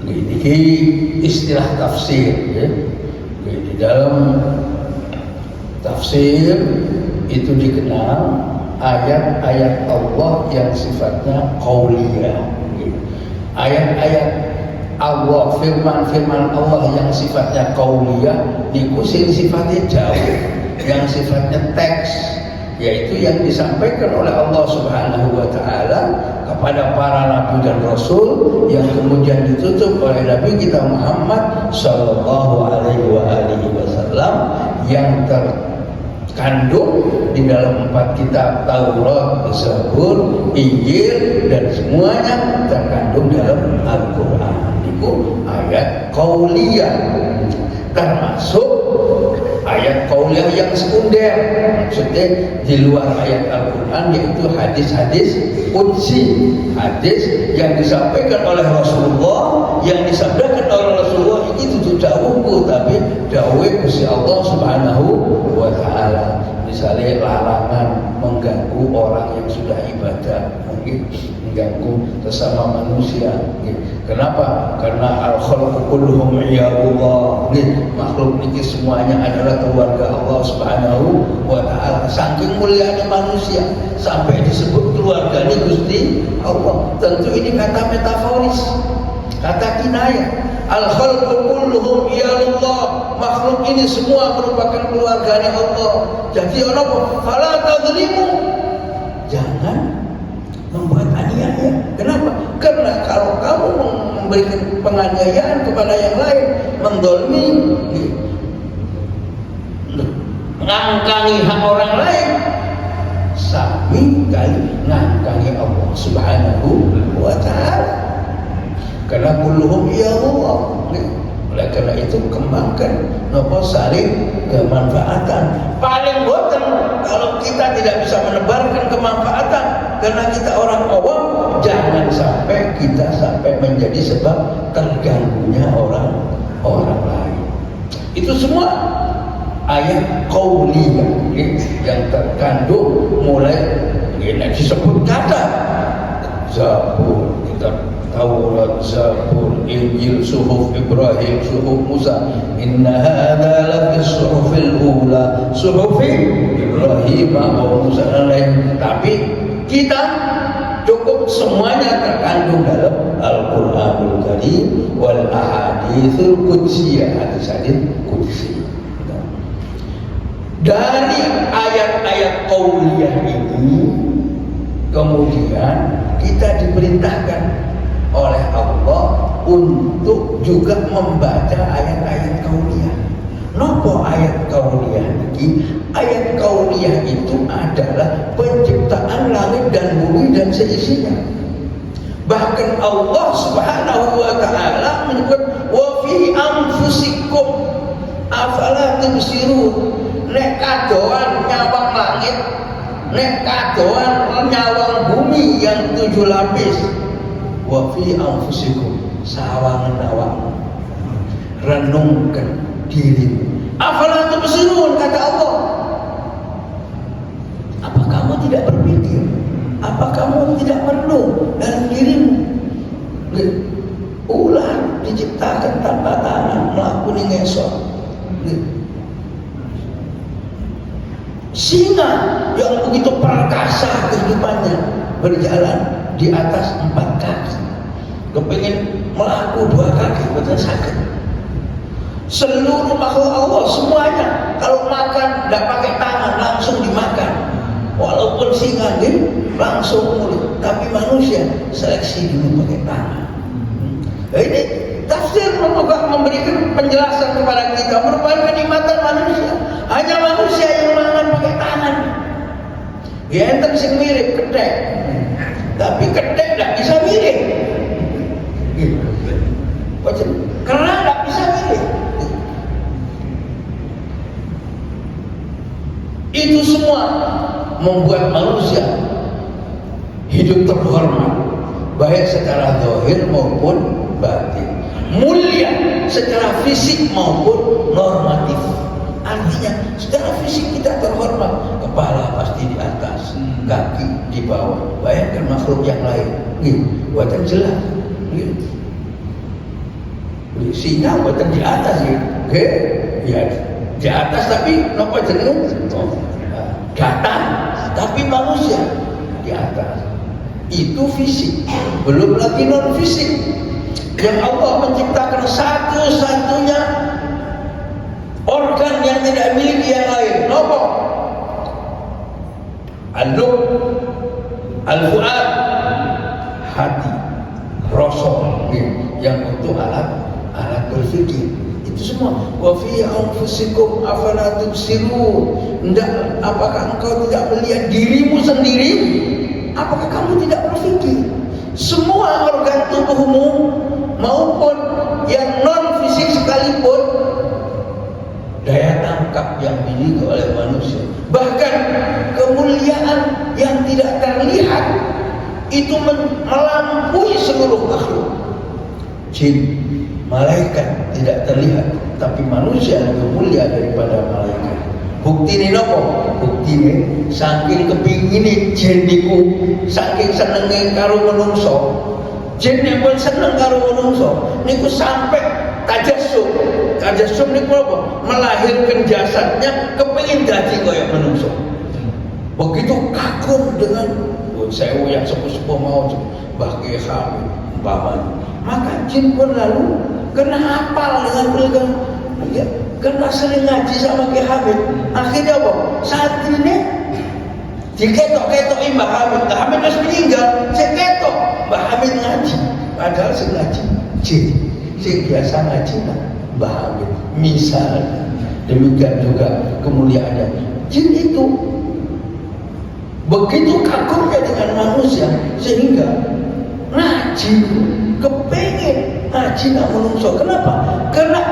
Ini istilah tafsir, ya. Di dalam tafsir itu dikenal ayat-ayat Allah yang sifatnya qauliyah. Ayat-ayat Allah, firman-firman Allah yang sifatnya qauliyah niku sing sifatnya jauh, yang sifatnya teks, yaitu yang disampaikan oleh Allah Subhanahu wa taala kepada para nabi dan rasul yang kemudian ditutup oleh Nabi kita Muhammad sallallahu alaihi wasallam, yang terkandung di dalam 4 kitab Taurat, Zabur, Injil, dan semuanya terkandung dalam Al-Quran. Itu ayat qauliyah, termasuk ayat qauliyah yang sekunder, maksudnya di luar ayat Al-Quran, yaitu hadis-hadis qudsi, hadis yang disampaikan oleh Rasulullah, yang disabdakan oleh Rasulullah itu tuh dawuhku, tapi dawuh Gusti Allah Subhanahu wa taala. Misalnya larangan mengganggu orang yang sudah ibadah, mengganggu sesama manusia. Kenapa? Karena al-khalqu kulluhum iyallah. Makhluk ini semuanya adalah keluarga Allah Subhanahu wa taala. Saking mulianya manusia sampai disebut keluarga ini Gusti Allah. Tentu ini kata metaforis. kata kinayah. Al-khalqu kulluhum iyalullah, makhluk ini semua merupakan keluarganya Allah. Jadi Allah fala tadzlimu, jangan membuat aniaya. Kenapa? Karena kalau kamu memberikan penganiayaan kepada yang lain, mendolimi, ngangkangi hak orang lain, sami kali ngangkangi Allah Subhanahu wa ta'ala. Karena kulluhum ya Allah. Oleh karena itu kembangkan nopo saling kemanfaatan. Paling boten kalau kita tidak bisa menebarkan kemanfaatan karena kita orang awam, jangan sampai kita menjadi sebab terganggunya orang lain. Itu semua ayat qauliyah yang terkandung mulai disebut kata Zabur, kita Taurat, Zabur, Injil, Suhuf Ibrahim, Suhuf Musa. Inna hadza lafi suhufil ula, Suhufi Ibrahim wa Musa dan lain. Tapi kita cukup semuanya terkandung dalam Al-Qur'anul Karim wal ahaditsul qudsiyah, hadis-hadis qudsi. Dari ayat-ayat qauliyah ini kemudian kita diperintahkan oleh Allah untuk juga membaca ayat-ayat qauliyah. Nopo ayat qauliyah ini? Ayat qauliyah itu adalah penciptaan langit dan bumi dan seisinya. Bahkan Allah Subhanahu wa ta'ala menyebut wa fi anfusikum afala tubsirun. Nek kadoan nyawang langit, nek kadoan nyawang bumi yang 7 lapis. Wa fi anfusikum, sawangan awak, renungkan dirimu. Afala tubsirun, kata Allah. Apa kamu tidak berpikir? Apa kamu tidak merenung dalam dirimu? Ular diciptakan tanpa tangan, melakukan ngesot. Singa yang begitu perkasa kehidupannya berjalan di atas 4 kaki, kepingin melaku 2 kaki, betul sakit. Seluruh makhluk Allah semuanya kalau makan tidak pakai tangan, langsung dimakan. Walaupun singa langsung mulut, tapi manusia seleksi dulu pakai tangan. Ini tafsir memberikan penjelasan kepada kita merupakan kenikmatan manusia. Hanya manusia yang makan pakai tangan. Ya enten sing mirip ketek, tapi ketek tidak bisa mirip. Karena tidak bisa mirip. Itu semua membuat manusia hidup terhormat, baik secara zahir maupun batin, mulia secara fisik maupun normatif. Artinya secara fisik kita terhormat, kepala pasti di atas, kaki di bawah. Bayangkan makhluk yang lain, buatan jelas, singa buatan di atas, ya di atas tapi nopo jeneng, datang, tapi manusia di atas. Itu fisik, belum lagi non fisik. Yang Allah menciptakan satu-satunya organ yang tidak milik yang lain. Nopo? Al-Lub, Al-Fuad, hati, rasa, yang untuk alat berfikir. Itu semua. Wa fi anfusikum afala tubsirun. Enggak, apakah engkau tidak melihat dirimu sendiri? Apakah kamu tidak berpikir? Semua organ tubuhmu maupun yang non fisik sekalipun, daya tangkap yang dimiliki oleh manusia, bahkan kemuliaan yang tidak terlihat itu melampaui seluruh makhluk. Jin, malaikat tidak terlihat, tapi manusia lebih mulia daripada malaikat. Bukti ini nopo? Bukti ini saking kepingin jin niku, saking senenge karo menungso. Jin yang pun seneng karo menungso niku sampai tajassum. Tajassum niku apa? Melahirkan jasadnya kepingin dadi kaya menungso. Begitu kagum dengan sewu yang sepuh-sepuh mau Mbah Kiai Hamid, umpamanya. Maka jin pun lalu kena hafal dengan pegang, ya, kena sering ngaji sama Ki Hamid. Akhirnya apa? Santrinya diketok-ketok Mbah Hamid. Mbah Hamid harus meninggal, saya ketok Mbah Hamid ngaji. Padahal saya ngaji jin, saya biasa ngaji Mbah Hamid. Misalnya demikian juga kemuliaannya. Jin itu begitu kagumnya dengan manusia sehingga ngaji kepengen ngaji nggak menungso. Kenapa? Karena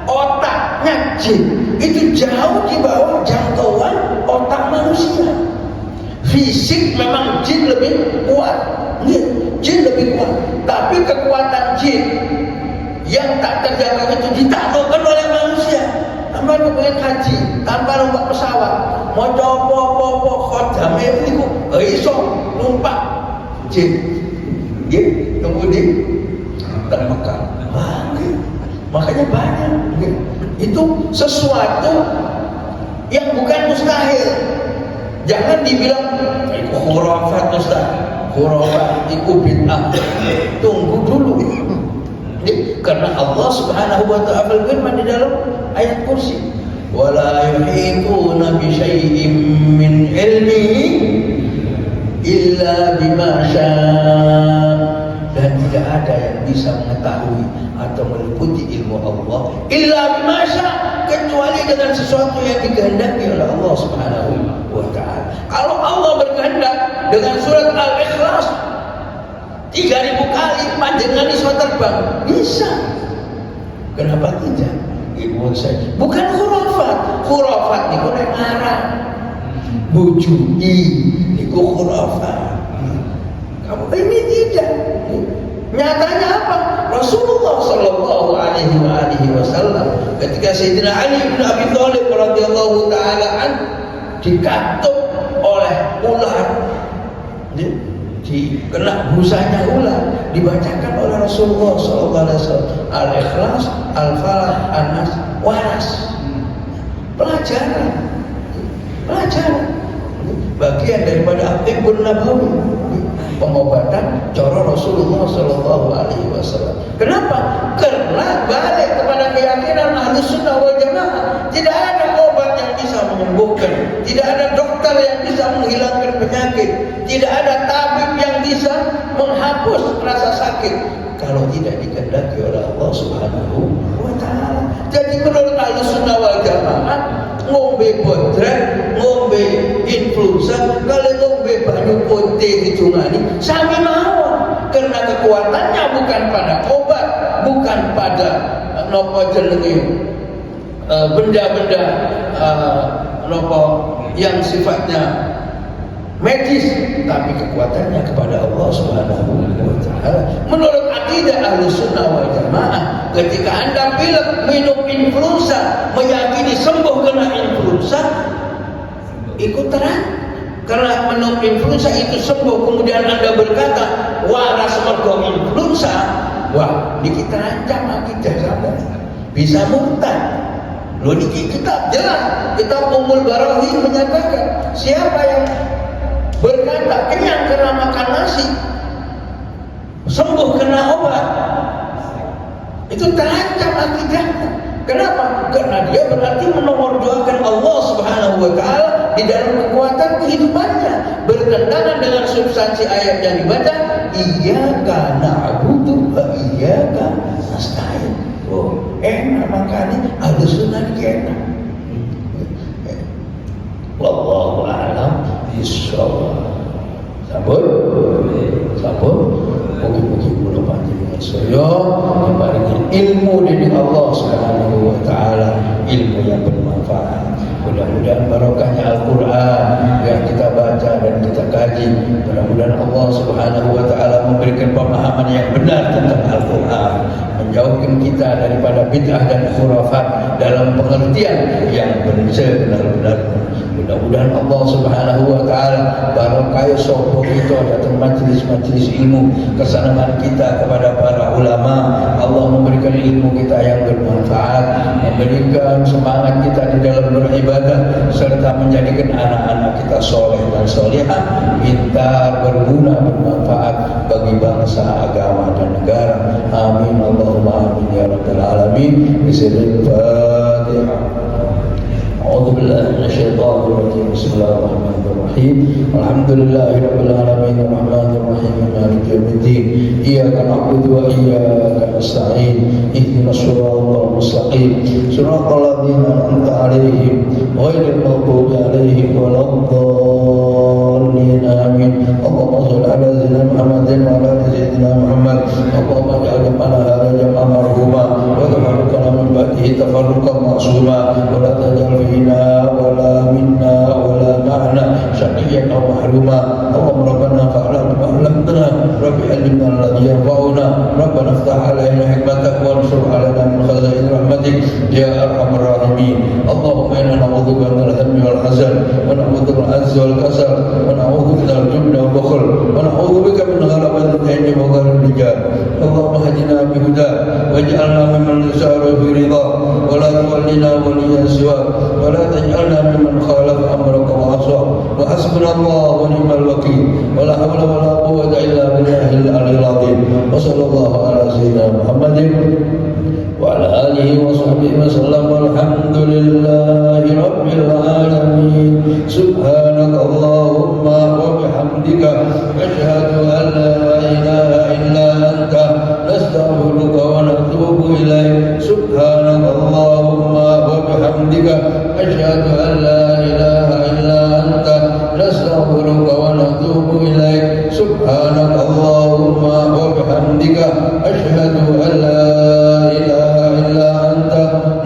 otaknya jin itu jauh di bawah jangkauan otak manusia. Fisik memang jin lebih kuat, jin lebih kuat, tapi kekuatan jin yang tak terjangkau itu ditaklukkan oleh manusia. Tanpa pengen haji, tanpa numpak pesawat, mau coba khodamnya itu iso numpak jin, tunggu di Mekah. Makanya banyak. Itu sesuatu yang bukan mustahil. Jangan dibilang khurafat ustaz, khurafat itu bid'ah. Tunggu dulu. Karena Allah Subhanahu wa ta'ala berfirman di dalam ayat kursi, wala yuhituna bi syai'in min ilmihi illa bima syaa. Dan tidak ada yang bisa mengetahui atau meliputi ilmu Allah illa bima syaa, kecuali dengan sesuatu yang dikehendaki oleh Allah Subhanahu wa ta'ala. Kalau Allah berkehendak dengan surat Al-Ikhlas 3000 kali panjangkan iswa terbang, bisa. Kenapa tidak? Ibu saya bukan khurafat. Khurafat itu nek ngarang bujui itu khurafat. Kamu ini tidak. Nyatanya apa? Rasulullah sallallahu alaihi wasallam ketika Sayyidina Ali bin Abi Thalib radhiyallahu taala an dikatup oleh ular, kena busanya ular, dibacakan oleh Rasulullah sallallahu alaihi wasallam Al-Ikhlas, Al-Falaq, An-Nas, Waras. Pelajaran bagian daripada At-Tibbun Nabawi, pengobatan cara Rasulullah sallallahu alaihi wasallam. Kenapa? Karena balik kepada keyakinan Ahlus Sunnah wal Jamaah, tidak ada obat yang bisa menyembuhkan, tidak ada dokter yang bisa menghilangkan penyakit, tidak ada tabib yang bisa menghapus rasa sakit kalau tidak dikehendaki oleh Allah Subhanahu wa ta'ala. Jadi menurut Ahlus Sunnah wal Jamaah, ngombe bodrek, ngombe influenza, kalau ngombe banyu putih dicungani sami mawon, karena kekuatannya bukan pada obat, bukan pada nopo jenenge benda-benda nopo yang sifatnya medis, tapi kekuatannya kepada Allah Subhanahu wa ta'ala. Menurut akidah Ahlus Sunnah wal Jamaah, ketika Anda pilek minum influenza meyakini sembuh kena influenza, ikut terang. Karena minum influenza itu sembuh, kemudian Anda berkata waras mergo influenza, wah niki terancam akidah Anda, bisa murtad. Loh niki kitab jelas, kitab Ummul Barahin menyatakan siapa yang berkata kenyang kena makan nasi, sembuh kena obat, itu terancam akidahnya. Kenapa? Karena dia berarti menomorduakan Allah Subhanahu wa ta'ala di dalam kekuatan kehidupannya, bertentangan dengan substansi ayat yang dibaca, iyyaka na'budu wa iyyaka nasta'in. Oh, enak makanya Ahlus Sunnah enak. Wallahu a'lam bishawab. Sabar. Mugi-mugi kula panjenengan saya diparingi ilmu dari Allah Subhanahu wa ta'ala, ilmu yang bermanfaat. Mudah-mudahan barokahnya Al-Quran yang kita baca dan kita kaji, mudah-mudahan Allah Subhanahu wa ta'ala memberikan pemahaman yang benar tentang Al-Quran, menjauhkan kita daripada bid'ah dan khurafat dalam pengertian yang benar-benar. Mudah-mudahan Allah Subhanahu wa ta'ala barokah sapa kita datang majelis-majelis ilmu, kesenangan kita kepada para ulama, Allah memberikan ilmu kita yang bermanfaat, berikan semangat kita di dalam beribadah, serta menjadikan anak-anak kita soleh dan solehah, pintar, berguna, bermanfaat bagi bangsa, agama, dan negara. Amin Allahumma amin ya rabbal alamin. Bismillahirrahmanirrahim. أعوذ بالله من الشيطان الرجيم. بسم الله الرحمن الرحيم. الحمد لله رب العالمين الرحمن الرحيم مالك يوم الدين. إياك نعبد وإياك نستعين. اهدنا الصراط المستقيم صراط الذين أنعمت عليهم غير المغضوب عليهم ولا الضالين. آمين. اللهم صل على سيدنا محمد وعلى آل سيدنا محمد. اللهم اجعل جمعنا هذا جمعا مرحوما وتفرقنا من بعده تفرقا معصوما ولا تجعل فينا ولا منا ولا معنا شقيا أو محروما. اللهم ربنا فاعلم ما علمتنا، رب علمنا الذي ينفعنا، ربنا افتح علينا حكمتك وانشر علينا من خزائن رحمتك يا أرحم الراحمين. اللهم إنا نعوذ بك من الهم والحزن، ونعوذ بك من العجز والكسل، ونعوذ بك من الجبن والبخل، ونعوذ بك من غلبة الدين وغلبة الرجال. اللهم اهدنا بهداك واجعلنا ممن يسار في رضاك، ولا تولنا وليا سواك، ولا تجعلنا ممن خالف أمرك وعصاك. وحسبنا الله ونعم الوكيل، ولا حول ولا قوة إلا بالله العلي العظيم. وصلى الله على سيدنا محمد وعلى آله وصحبه وسلم. والحمد لله رب العالمين. سبحانك اللهم وبحمدك أشهد أن لا إله إلا أنت نستغفرك ونتوب إليك. سبحانك اللهم وبحمدك أشهد أن لا إله إلا أنت نستغفرك ونتوب إليك. سبحانك اللهم وبحمدك أشهد أن لا إله إلا أنت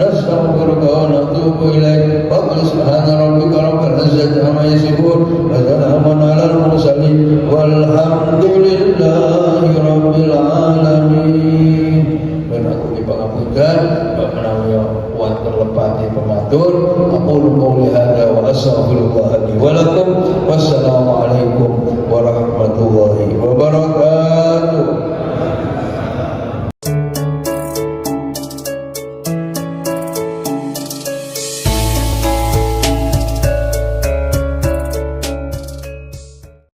نستغفرك ونتوب إليك. وقل سبحان ربك رب العزة عما يصفون وسلام على المرسلين والحمد لله رب العالمين. Dan aku dipangapunten menawi kuat terlepati pematur. Aku qouli hadza wa astaghfirullah li wa lakum. Wassalamu alaikum